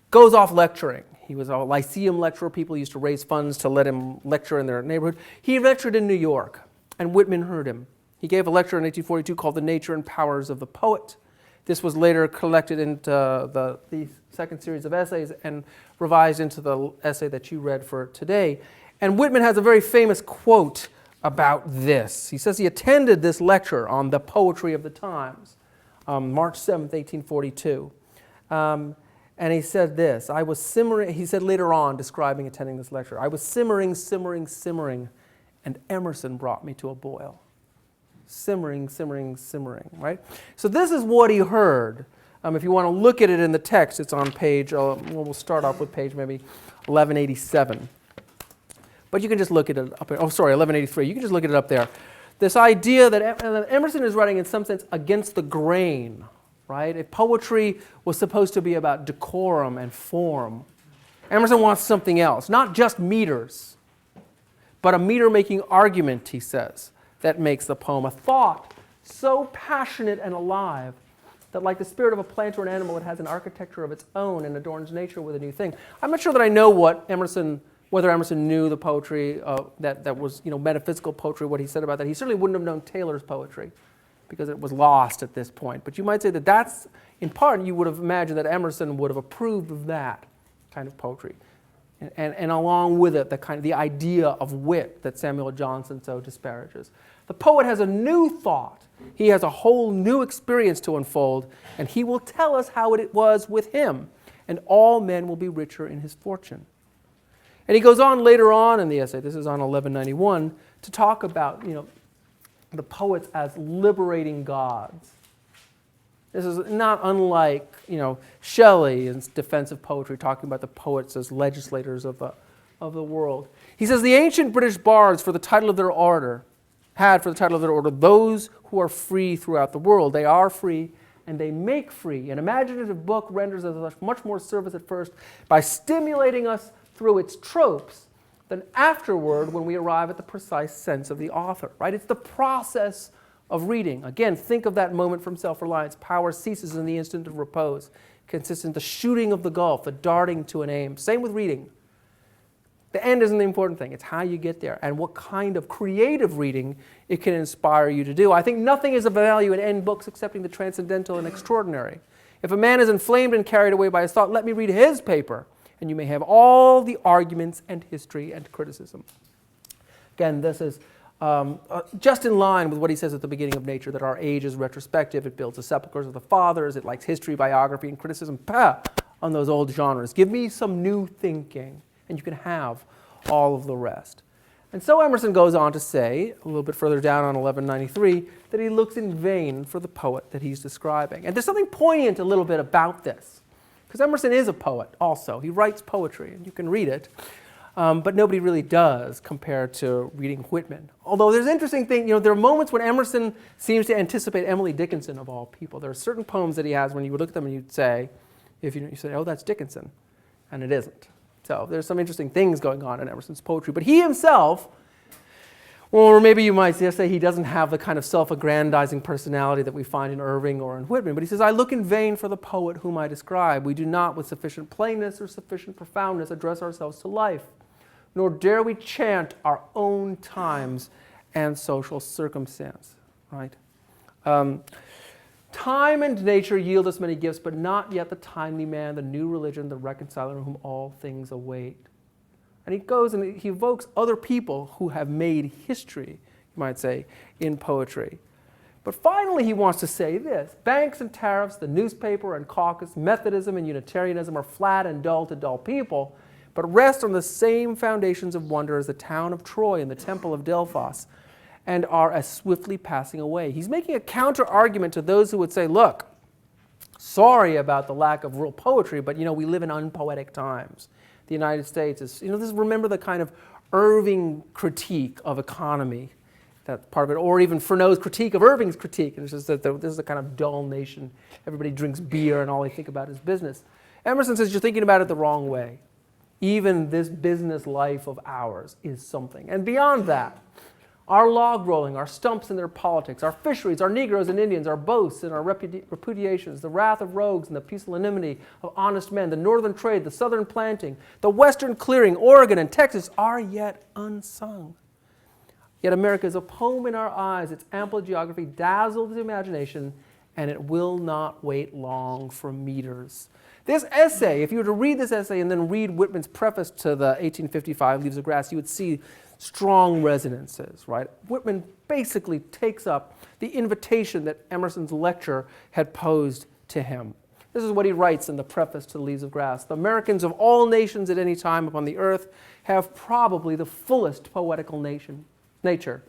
goes off lecturing. He was a lyceum lecturer. People used to raise funds to let him lecture in their neighborhood. He lectured in New York, and Whitman heard him. He gave a lecture in 1842 called The Nature and Powers of the Poet. This was later collected into the second series of essays and revised into the essay that you read for today. And Whitman has a very famous quote about this. He says he attended this lecture on the poetry of the times, March 7th, 1842. And he said this, I was simmering, he said later on, describing attending this lecture, I was simmering, simmering, simmering, and Emerson brought me to a boil. Simmering, simmering, simmering, right? So this is what he heard. If you want to look at it in the text, it's on page, we'll start off with page maybe 1187. But you can just look at it up there. 1183. You can just look at it up there. This idea that Emerson is writing in some sense against the grain, right? If poetry was supposed to be about decorum and form, Emerson wants something else, not just meters, but a meter-making argument, he says, that makes the poem a thought so passionate and alive that like the spirit of a plant or an animal, it has an architecture of its own and adorns nature with a new thing. I'm not sure that I know whether Emerson knew the poetry that was metaphysical poetry, what he said about that. He certainly wouldn't have known Taylor's poetry because it was lost at this point. But you might say that that's, in part, you would have imagined that Emerson would have approved of that kind of poetry. And along with it, the idea of wit that Samuel Johnson so disparages. The poet has a new thought. He has a whole new experience to unfold, and he will tell us how it was with him, and all men will be richer in his fortune. And he goes on later on in the essay, this is on 1191, to talk about the poets as liberating gods. This is not unlike, Shelley in Defense of Poetry, talking about the poets as legislators of the world. He says the ancient British bards, for the title of their order, those who are free throughout the world. They are free, and they make free. An imaginative book renders us much more service at first by stimulating us through its tropes than afterward when we arrive at the precise sense of the author, right? It's the process of reading. Again, think of that moment from Self-Reliance. Power ceases in the instant of repose, consists in the shooting of the gulf, the darting to an aim. Same with reading. The end isn't the important thing. It's how you get there and what kind of creative reading it can inspire you to do. I think nothing is of value in end books excepting the transcendental and extraordinary. If a man is inflamed and carried away by his thought, let me read his paper, and you may have all the arguments and history and criticism. Again, this is just in line with what he says at the beginning of Nature, that our age is retrospective. It builds the sepulchres of the fathers. It likes history, biography, and criticism on those old genres. Give me some new thinking, and you can have all of the rest. And so Emerson goes on to say, a little bit further down on 1193, that he looks in vain for the poet that he's describing. And there's something poignant a little bit about this, because Emerson is a poet also. He writes poetry, and you can read it, but nobody really does compared to reading Whitman. Although there's an interesting thing, there are moments when Emerson seems to anticipate Emily Dickinson of all people. There are certain poems that he has when you would look at them and you'd say, you say, oh, that's Dickinson, and it isn't. So there's some interesting things going on in Emerson's poetry. But he himself, or maybe you might say he doesn't have the kind of self-aggrandizing personality that we find in Irving or in Whitman. But he says, I look in vain for the poet whom I describe. We do not with sufficient plainness or sufficient profoundness address ourselves to life, nor dare we chant our own times and social circumstance. Right? Time and nature yield us many gifts, but not yet the timely man, the new religion, the reconciler whom all things await. And he goes and he evokes other people who have made history, you might say, in poetry. But finally he wants to say this: banks and tariffs, the newspaper and caucus, Methodism and Unitarianism are flat and dull to dull people, but rest on the same foundations of wonder as the town of Troy and the temple of Delphos, and are as swiftly passing away. He's making a counter-argument to those who would say, look, sorry about the lack of real poetry, but we live in unpoetic times. The United States is, remember the kind of Irving critique of economy, that's part of it, or even Fernau's critique of Irving's critique, and it's just that this is a kind of dull nation. Everybody drinks beer and all they think about is business. Emerson says you're thinking about it the wrong way. Even this business life of ours is something. And beyond that, our log rolling, our stumps and their politics, our fisheries, our Negroes and Indians, our boasts and our repudiations, the wrath of rogues and the pusillanimity of honest men, the northern trade, the southern planting, the western clearing, Oregon and Texas are yet unsung. Yet America is a poem in our eyes. Its ample geography dazzles the imagination, and it will not wait long for meters. This essay, if you were to read this essay and then read Whitman's preface to the 1855 Leaves of Grass, you would see strong resonances, right? Whitman basically takes up the invitation that Emerson's lecture had posed to him. This is what he writes in the preface to the Leaves of Grass. The Americans of all nations at any time upon the earth have probably the fullest poetical nature.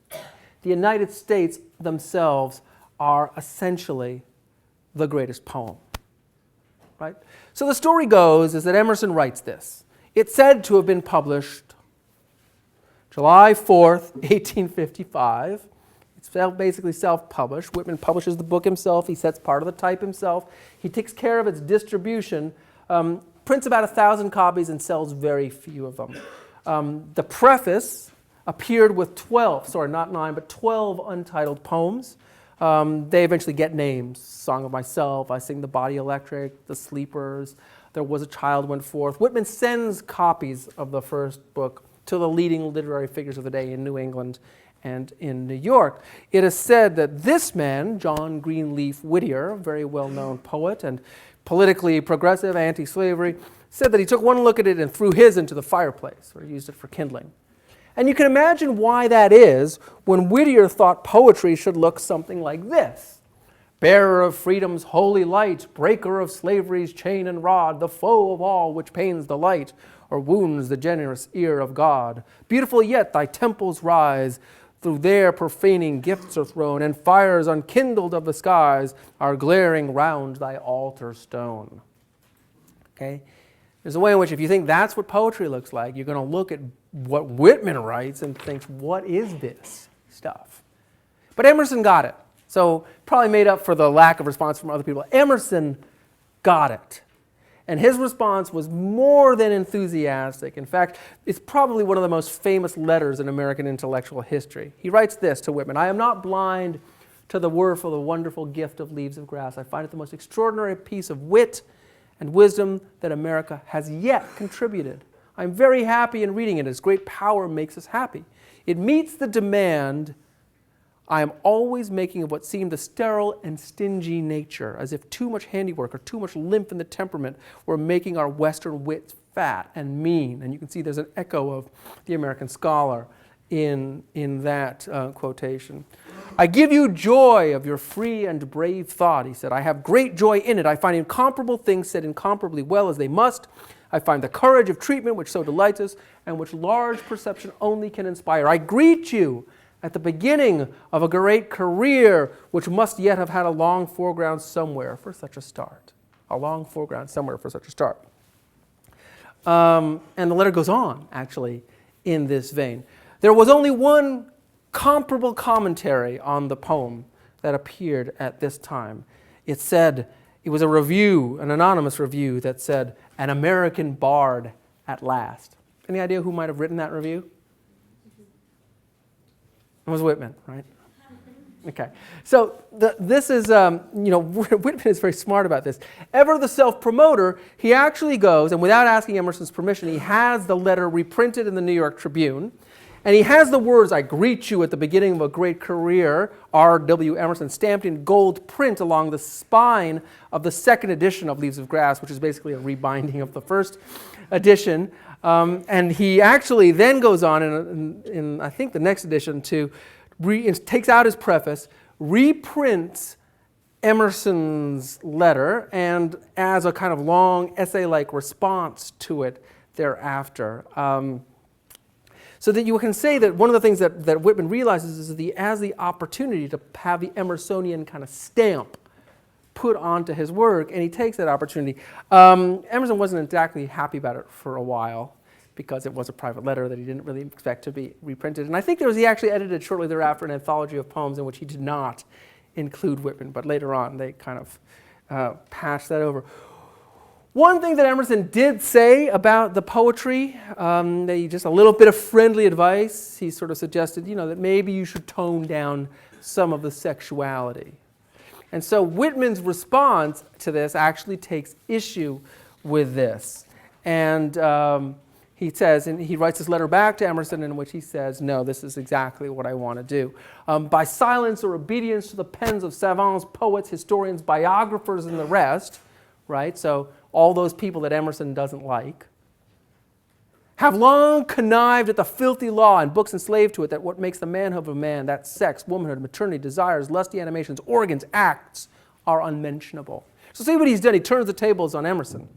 The United States themselves are essentially the greatest poem. Right? So the story goes is that Emerson writes this. It's said to have been published July 4th, 1855. It's basically self-published. Whitman publishes the book himself. He sets part of the type himself. He takes care of its distribution, prints about 1,000 copies and sells very few of them. The preface appeared with 12 untitled poems. They eventually get names. Song of Myself, I Sing the Body Electric, The Sleepers, There Was a Child Went Forth. Whitman sends copies of the first book to the leading literary figures of the day in New England and in New York. It is said that this man, John Greenleaf Whittier, a very well-known poet and politically progressive, anti-slavery, said that he took one look at it and threw his into the fireplace, or used it for kindling. And you can imagine why that is when Whittier thought poetry should look something like this. Bearer of freedom's holy light, breaker of slavery's chain and rod, the foe of all which pains the light, or wounds the generous ear of God. Beautiful yet thy temples rise, through their profaning gifts are thrown, and fires unkindled of the skies are glaring round thy altar stone. Okay? There's a way in which if you think that's what poetry looks like, you're going to look at what Whitman writes and think, what is this stuff? But Emerson got it. So probably made up for the lack of response from other people. Emerson got it. And his response was more than enthusiastic. In fact, it's probably one of the most famous letters in American intellectual history. He writes this to Whitman: I am not blind to the worth of the wonderful gift of Leaves of Grass. I find it the most extraordinary piece of wit and wisdom that America has yet contributed. I am very happy in reading it. Its great power makes us happy. It meets the demand I am always making of what seemed a sterile and stingy nature, as if too much handiwork or too much lymph in the temperament were making our Western wits fat and mean. And you can see there's an echo of the American scholar in that quotation. I give you joy of your free and brave thought, he said. I have great joy in it. I find incomparable things said incomparably well as they must. I find the courage of treatment which so delights us and which large perception only can inspire. I greet you at the beginning of a great career which must yet have had a long foreground somewhere for such a start. A long foreground somewhere for such a start. And the letter goes on, actually, in this vein. There was only one comparable commentary on the poem that appeared at this time. It said, it was a review, an anonymous review that said, "An American bard at last." Any idea who might have written that review? It was Whitman, right? Okay. So this is, Whitman is very smart about this. Ever the self-promoter, he actually goes, and without asking Emerson's permission, he has the letter reprinted in the New York Tribune, and he has the words, "I greet you at the beginning of a great career," R.W. Emerson, stamped in gold print along the spine of the second edition of Leaves of Grass, which is basically a rebinding of the first edition. And he actually then goes on in I think the next edition to takes out his preface, reprints Emerson's letter, and as a kind of long essay-like response to it thereafter. So that you can say that one of the things that Whitman realizes is that he has the opportunity to have the Emersonian kind of stamp put onto his work, and he takes that opportunity. Emerson wasn't exactly happy about it for a while because it was a private letter that he didn't really expect to be reprinted. And I think he actually edited shortly thereafter an anthology of poems in which he did not include Whitman, but later on they kind of patched that over. One thing that Emerson did say about the poetry, just a little bit of friendly advice, he sort of suggested, that maybe you should tone down some of the sexuality. And so Whitman's response to this actually takes issue with this. And he says, and he writes this letter back to Emerson in which he says, no, this is exactly what I want to do. By silence or obedience to the pens of savants, poets, historians, biographers, and the rest, right? So all those people that Emerson doesn't like, have long connived at the filthy law and books enslaved to it, that what makes the manhood of a man, that sex, womanhood, maternity, desires, lusty animations, organs, acts, are unmentionable. So see what he's done. He turns the tables on Emerson.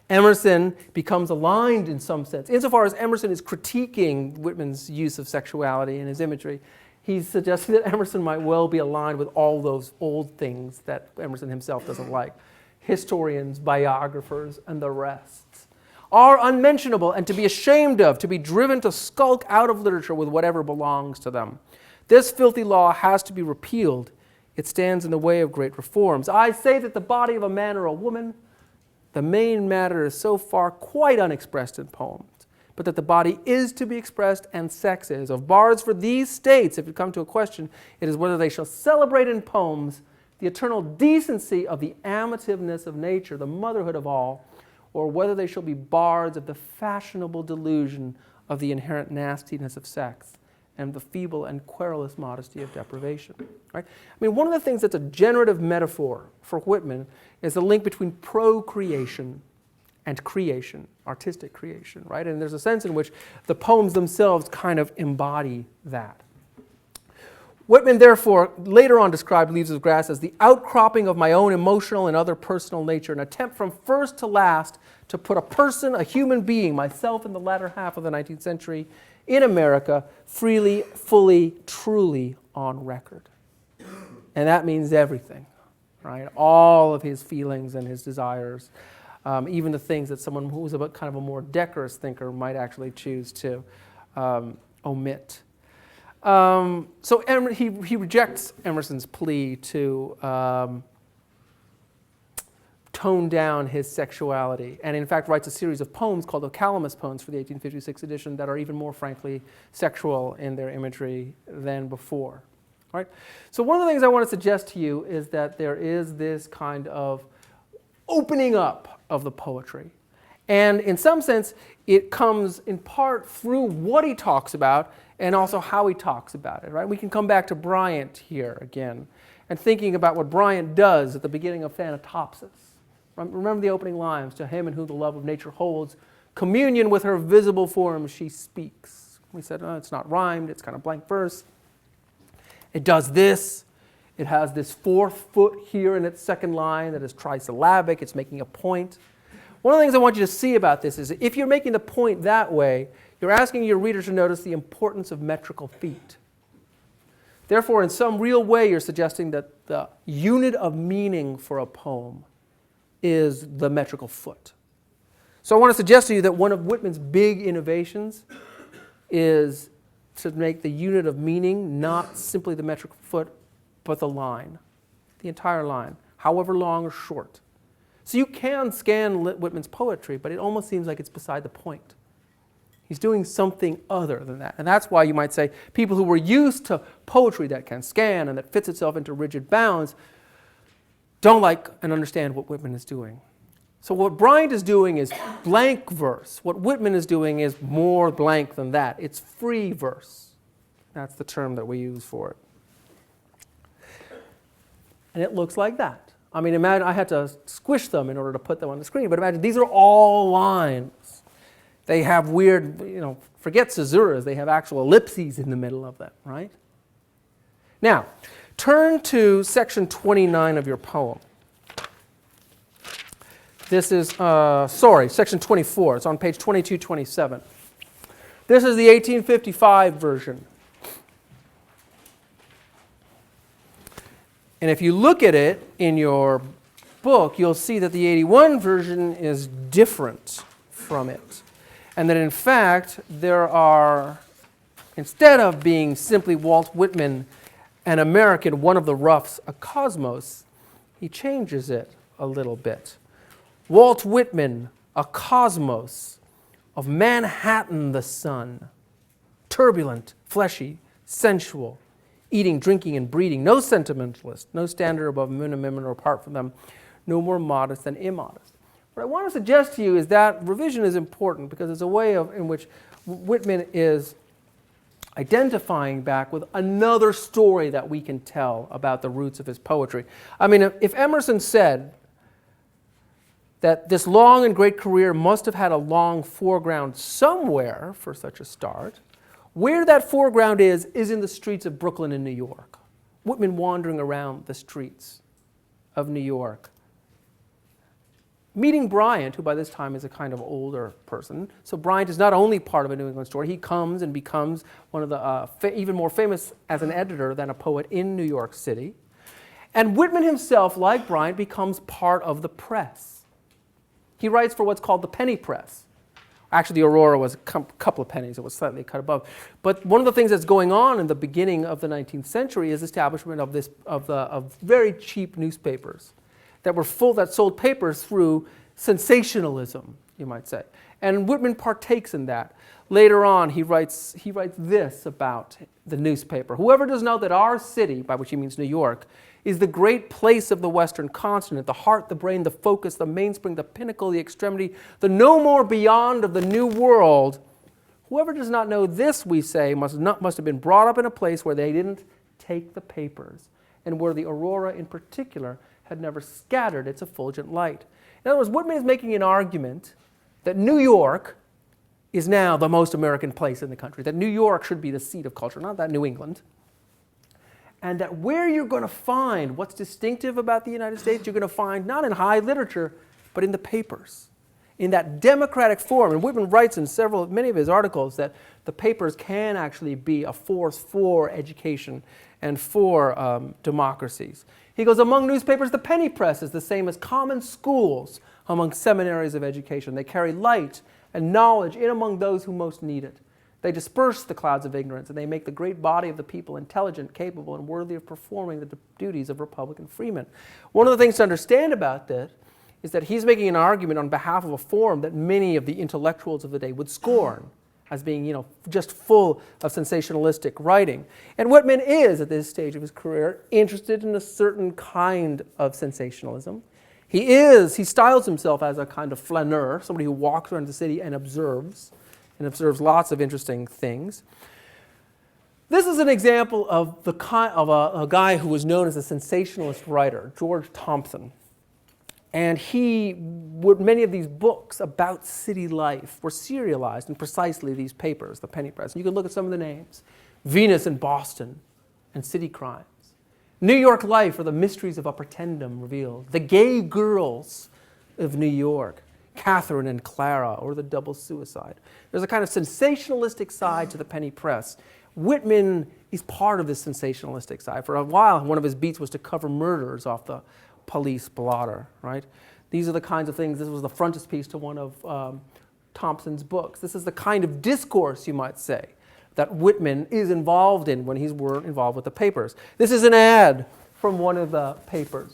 Emerson becomes aligned in some sense. Insofar as Emerson is critiquing Whitman's use of sexuality in his imagery, he's suggesting that Emerson might well be aligned with all those old things that Emerson himself doesn't like. Historians, biographers, and the rest are unmentionable and to be ashamed of, to be driven to skulk out of literature with whatever belongs to them. This filthy law has to be repealed. It stands in the way of great reforms. I say that the body of a man or a woman, the main matter is so far quite unexpressed in poems, but that the body is to be expressed and sex is. Of bards for these states, if it come to a question, it is whether they shall celebrate in poems the eternal decency of the amativeness of nature, the motherhood of all, or whether they shall be bards of the fashionable delusion of the inherent nastiness of sex and the feeble and querulous modesty of deprivation. Right? I mean, one of the things that's a generative metaphor for Whitman is the link between procreation and creation, artistic creation, right? And there's a sense in which the poems themselves kind of embody that. Whitman, therefore, later on described Leaves of Grass as the outcropping of my own emotional and other personal nature, an attempt from first to last to put a person, a human being, myself in the latter half of the 19th century, in America, freely, fully, truly on record. And that means everything, right? All of his feelings and his desires, even the things that someone who was kind of a more decorous thinker might actually choose to omit. So he rejects Emerson's plea to tone down his sexuality, and in fact writes a series of poems called the Calamus Poems for the 1856 edition that are even more frankly sexual in their imagery than before. Right? So one of the things I want to suggest to you is that there is this kind of opening up of the poetry. And in some sense, it comes in part through what he talks about and also how he talks about it. Right? We can come back to Bryant here again and thinking about what Bryant does at the beginning of Thanatopsis. Remember the opening lines, to him in whom the love of nature holds communion with her visible form she speaks. We said, oh, it's not rhymed, it's kind of blank verse. It does this. It has this fourth foot here in its second line that is trisyllabic. It's making a point. One of the things I want you to see about this is if you're making the point that way, you're asking your reader to notice the importance of metrical feet. Therefore, in some real way, you're suggesting that the unit of meaning for a poem is the metrical foot. So I want to suggest to you that one of Whitman's big innovations is to make the unit of meaning not simply the metric foot, but the line, the entire line, however long or short. So you can scan Whitman's poetry, but it almost seems like it's beside the point. He's doing something other than that. And that's why you might say people who were used to poetry that can scan and that fits itself into rigid bounds don't like and understand what Whitman is doing. So what Bryant is doing is blank verse. What Whitman is doing is more blank than that. It's free verse. That's the term that we use for it. And it looks like that. I mean, imagine I had to squish them in order to put them on the screen, but imagine these are all lines. They have weird, forget caesuras, they have actual ellipses in the middle of them, right? Now, turn to section 29 of your poem. This is, section 24. It's on page 2227. This is the 1855 version. And if you look at it in your book, you'll see that the 81 version is different from it. And that in fact, there are, instead of being simply Walt Whitman, an American, one of the roughs, a cosmos, he changes it a little bit. Walt Whitman, a cosmos of Manhattan the sun, turbulent, fleshy, sensual, eating, drinking, and breeding, no sentimentalist, no standard above men and women or apart from them, no more modest than immodest. What I want to suggest to you is that revision is important because it's a way in which Whitman is identifying back with another story that we can tell about the roots of his poetry. I mean, if Emerson said that this long and great career must have had a long foreground somewhere for such a start, where that foreground is in the streets of Brooklyn and New York. Whitman wandering around the streets of New York. Meeting Bryant, who by this time is a kind of older person. So Bryant is not only part of a New England story, he comes and becomes one of the even more famous as an editor than a poet in New York City. And Whitman himself, like Bryant, becomes part of the press. He writes for what's called the penny press. Actually, the Aurora was a couple of pennies. It was slightly cut above. But one of the things that's going on in the beginning of the 19th century is establishment of very cheap newspapers that sold papers through sensationalism, you might say. And Whitman partakes in that. Later on, he writes this about the newspaper. Whoever does know that our city, by which he means New York, is the great place of the Western continent, the heart, the brain, the focus, the mainspring, the pinnacle, the extremity, the no more beyond of the new world. Whoever does not know this, we say, must have been brought up in a place where they didn't take the papers, and where the aurora in particular had never scattered its effulgent light. In other words, Whitman is making an argument that New York is now the most American place in the country, that New York should be the seat of culture, not that New England. And that where you're going to find what's distinctive about the United States, you're going to find not in high literature, but in the papers. in that democratic form. And Whitman writes in many of his articles that the papers can actually be a force for education and for democracies. He goes, among newspapers, the penny press is the same as common schools among seminaries of education. They carry light and knowledge in among those who most need it. They disperse the clouds of ignorance, and they make the great body of the people intelligent, capable, and worthy of performing the duties of Republican freemen. One of the things to understand about this is that he's making an argument on behalf of a form that many of the intellectuals of the day would scorn as being, just full of sensationalistic writing. And Whitman is, at this stage of his career, interested in a certain kind of sensationalism. He styles himself as a kind of flaneur, somebody who walks around the city and observes lots of interesting things. This is an example of a guy who was known as a sensationalist writer, George Thompson. And many of these books about city life were serialized in precisely these papers, the penny press. And you can look at some of the names: Venus in Boston and City Crimes, New York Life, or the Mysteries of Upper Tendom Revealed, The Gay Girls of New York, Catherine and Clara, or The Double Suicide. There's a kind of sensationalistic side to the penny press. Whitman is part of this sensationalistic side. For a while, one of his beats was to cover murders off the police blotter, right? These are the kinds of things. This was the frontispiece to one of Thompson's books. This is the kind of discourse, you might say, that Whitman is involved in when he's involved with the papers. This is an ad from one of the papers.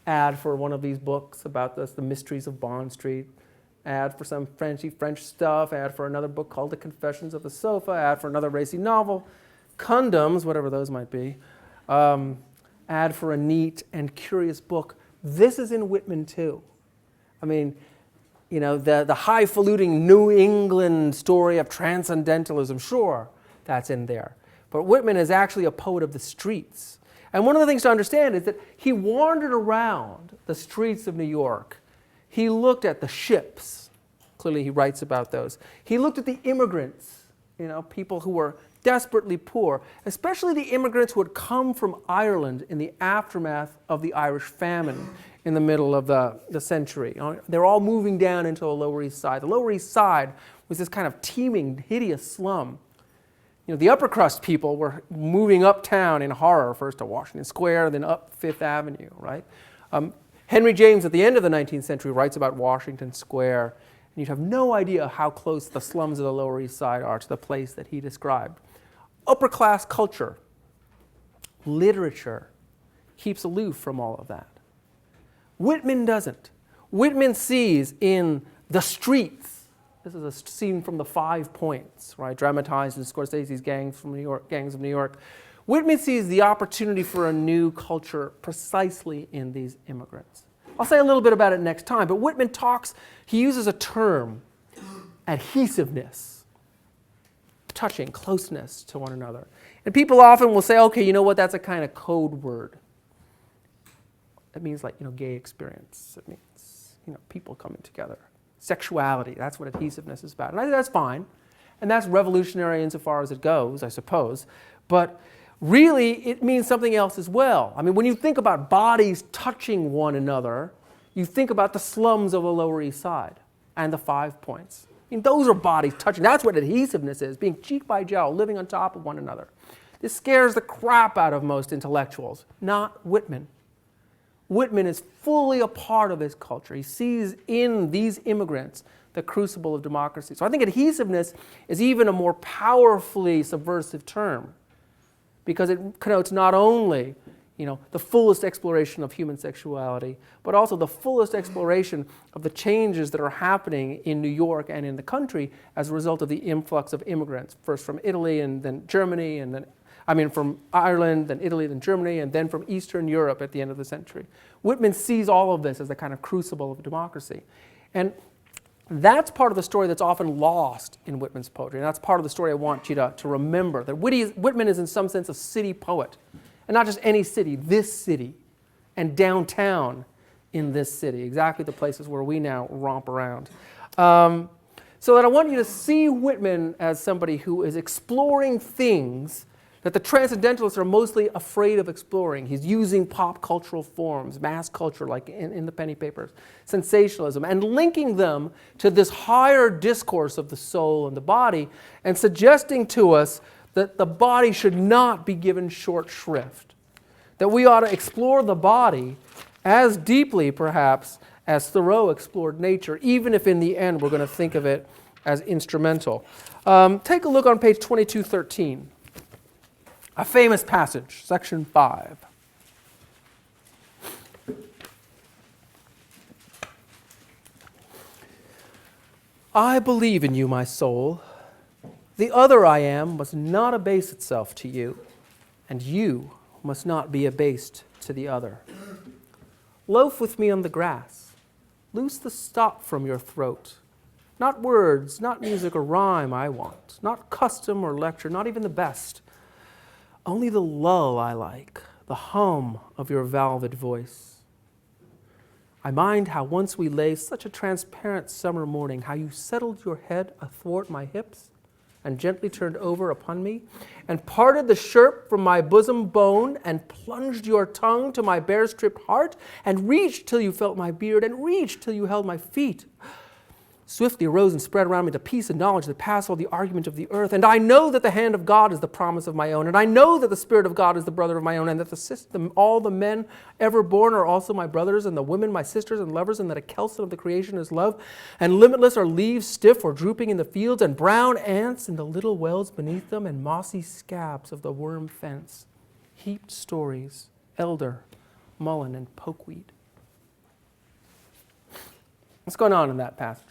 Ad for one of these books about the mysteries of Bond Street. Ad for some French stuff. Ad for another book called The Confessions of the Sofa. Ad for another racy novel. Condoms, whatever those might be. Ad for a neat and curious book. This is in Whitman too. I mean, the highfalutin New England story of Transcendentalism, sure, that's in there. But Whitman is actually a poet of the streets. And one of the things to understand is that he wandered around the streets of New York. He looked at the ships. Clearly he writes about those. He looked at the immigrants, people who were desperately poor, especially the immigrants who had come from Ireland in the aftermath of the Irish famine in the middle of the century. They're all moving down into the Lower East Side. The Lower East Side was this kind of teeming, hideous slum. The upper crust people were moving uptown in horror, first to Washington Square, then up Fifth Avenue, right? Henry James, at the end of the 19th century, writes about Washington Square, and you'd have no idea how close the slums of the Lower East Side are to the place that he described. Upper class culture, literature, keeps aloof from all of that. Whitman doesn't. Whitman sees in the streets. This is a scene from the 5 Points, right? Dramatized in Scorsese's Gangs of New York. Whitman sees the opportunity for a new culture precisely in these immigrants. I'll say a little bit about it next time, but Whitman he uses a term, adhesiveness, touching, closeness to one another. And people often will say, okay, you know what, that's a kind of code word. It means gay experience. It means, people coming together. Sexuality, that's what adhesiveness is about. And I think that's fine. And that's revolutionary insofar as it goes, I suppose. But really, it means something else as well. I mean, when you think about bodies touching one another, you think about the slums of the Lower East Side and the 5 Points. I mean, those are bodies touching. That's what adhesiveness is, being cheek by jowl, living on top of one another. This scares the crap out of most intellectuals, not Whitman. Whitman is fully a part of his culture. He sees in these immigrants the crucible of democracy. So I think adhesiveness is even a more powerfully subversive term because it connotes not only the fullest exploration of human sexuality, but also the fullest exploration of the changes that are happening in New York and in the country as a result of the influx of immigrants, first from Italy and then Germany, and then from Ireland, then Italy, then Germany, and then from Eastern Europe at the end of the century. Whitman sees all of this as a kind of crucible of democracy. And that's part of the story that's often lost in Whitman's poetry. And that's part of the story I want you to remember, that Whitman is in some sense a city poet. And not just any city, this city, and downtown in this city, exactly the places where we now romp around. So that I want you to see Whitman as somebody who is exploring things that the Transcendentalists are mostly afraid of exploring. He's using pop cultural forms, mass culture like in the Penny Papers, sensationalism, and linking them to this higher discourse of the soul and the body, and suggesting to us that the body should not be given short shrift, that we ought to explore the body as deeply, perhaps, as Thoreau explored nature, even if in the end we're going to think of it as instrumental. Take a look on page 2213. A famous passage, section 5. I believe in you, my soul. The other I am must not abase itself to you, and you must not be abased to the other. Loaf with me on the grass. Loose the stop from your throat. Not words, not music or rhyme I want, not custom or lecture, not even the best. Only the lull I like, the hum of your velvet voice. I mind how once we lay such a transparent summer morning, how you settled your head athwart my hips and gently turned over upon me and parted the shirt from my bosom bone and plunged your tongue to my bare-stripped heart and reached till you felt my beard and reached till you held my feet. Swiftly arose and spread around me the peace and knowledge that pass all the argument of the earth. And I know that the hand of God is the promise of my own. And I know that the Spirit of God is the brother of my own. And that all the men ever born are also my brothers, and the women my sisters and lovers, and that a kelson of the creation is love. And limitless are leaves stiff or drooping in the fields, and brown ants in the little wells beneath them, and mossy scabs of the worm fence. Heaped stories, elder, mullein, and pokeweed. What's going on in that passage?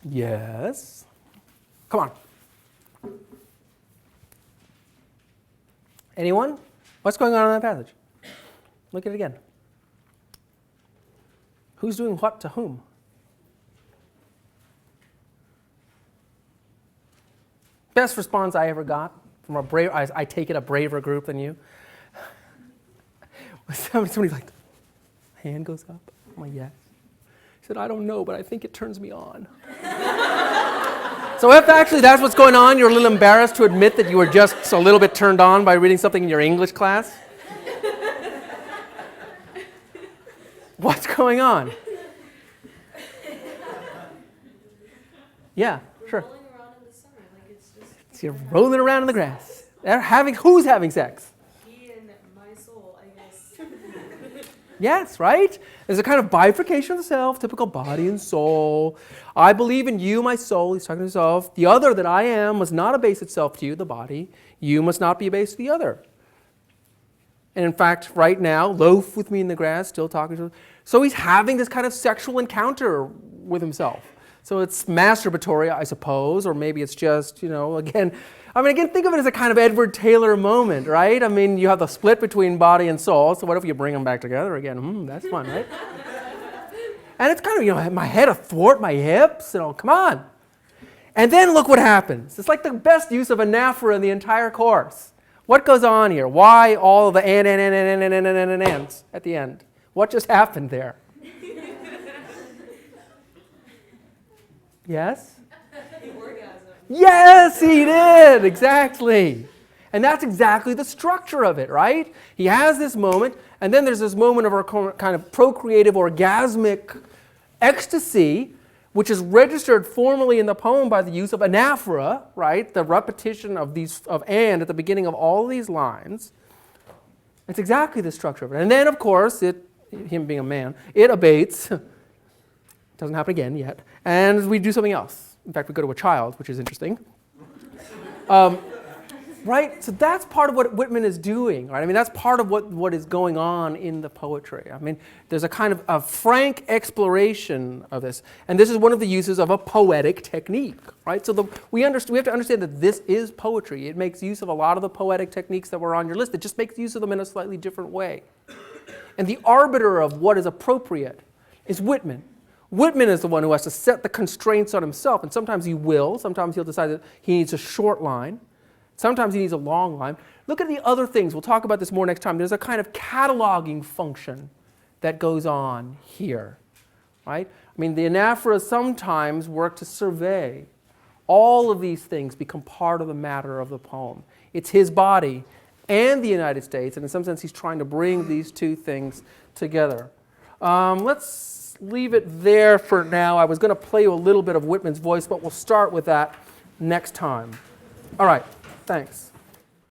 Yes. Come on. Anyone? What's going on in that passage? Look at it again. Who's doing what to whom? Best response I ever got from a brave, I take it a braver group than you. Somebody's like, hand goes up. I'm like, yes. He said, I don't know, but I think it turns me on. So if actually that's what's going on, you're a little embarrassed to admit that you were just a little bit turned on by reading something in your English class? What's going on? Yeah, sure. Rolling around in the summer, like it's just. So you're rolling around in the grass. Who's having sex? He and my soul, I guess. Yes, right? There's a kind of bifurcation of the self, typical body and soul. I believe in you, my soul. He's talking to himself. The other that I am must not abase itself to you, the body. You must not be abased to the other. And in fact, right now, loaf with me in the grass, still talking to him. So he's having this kind of sexual encounter with himself. So it's masturbatory, I suppose, or maybe it's just, again, think of it as a kind of Edward Taylor moment, right? I mean, you have the split between body and soul, so what if you bring them back together again? That's fun, right? And it's kind of, my head athwart my hips, come on. And then look what happens. It's like the best use of anaphora in the entire course. What goes on here? Why all of the ands at the end? What just happened there? Yes? Orgasm. Yes, he did, exactly. And that's exactly the structure of it, right? He has this moment, and then there's this moment of our kind of procreative, orgasmic ecstasy, which is registered formally in the poem by the use of anaphora, right? The repetition of and at the beginning of all these lines. It's exactly the structure of it. And then, of course, him being a man, it abates. Doesn't happen again yet. And we do something else. In fact, we go to a child, which is interesting. Right? So that's part of what Whitman is doing, right? That's part of what is going on in the poetry. There's a kind of a frank exploration of this. And this is one of the uses of a poetic technique, right? So we have to understand that this is poetry. It makes use of a lot of the poetic techniques that were on your list. It just makes use of them in a slightly different way. And the arbiter of what is appropriate is Whitman. Whitman is the one who has to set the constraints on himself, and sometimes he will. Sometimes he'll decide that he needs a short line. Sometimes he needs a long line. Look at the other things. We'll talk about this more next time. There's a kind of cataloging function that goes on here, right? I mean, the anaphoras sometimes work to survey. All of these things become part of the matter of the poem. It's his body and the United States, and in some sense he's trying to bring these two things together. Let's leave it there for now. I was going to play you a little bit of Whitman's voice, but we'll start with that next time. All right, thanks.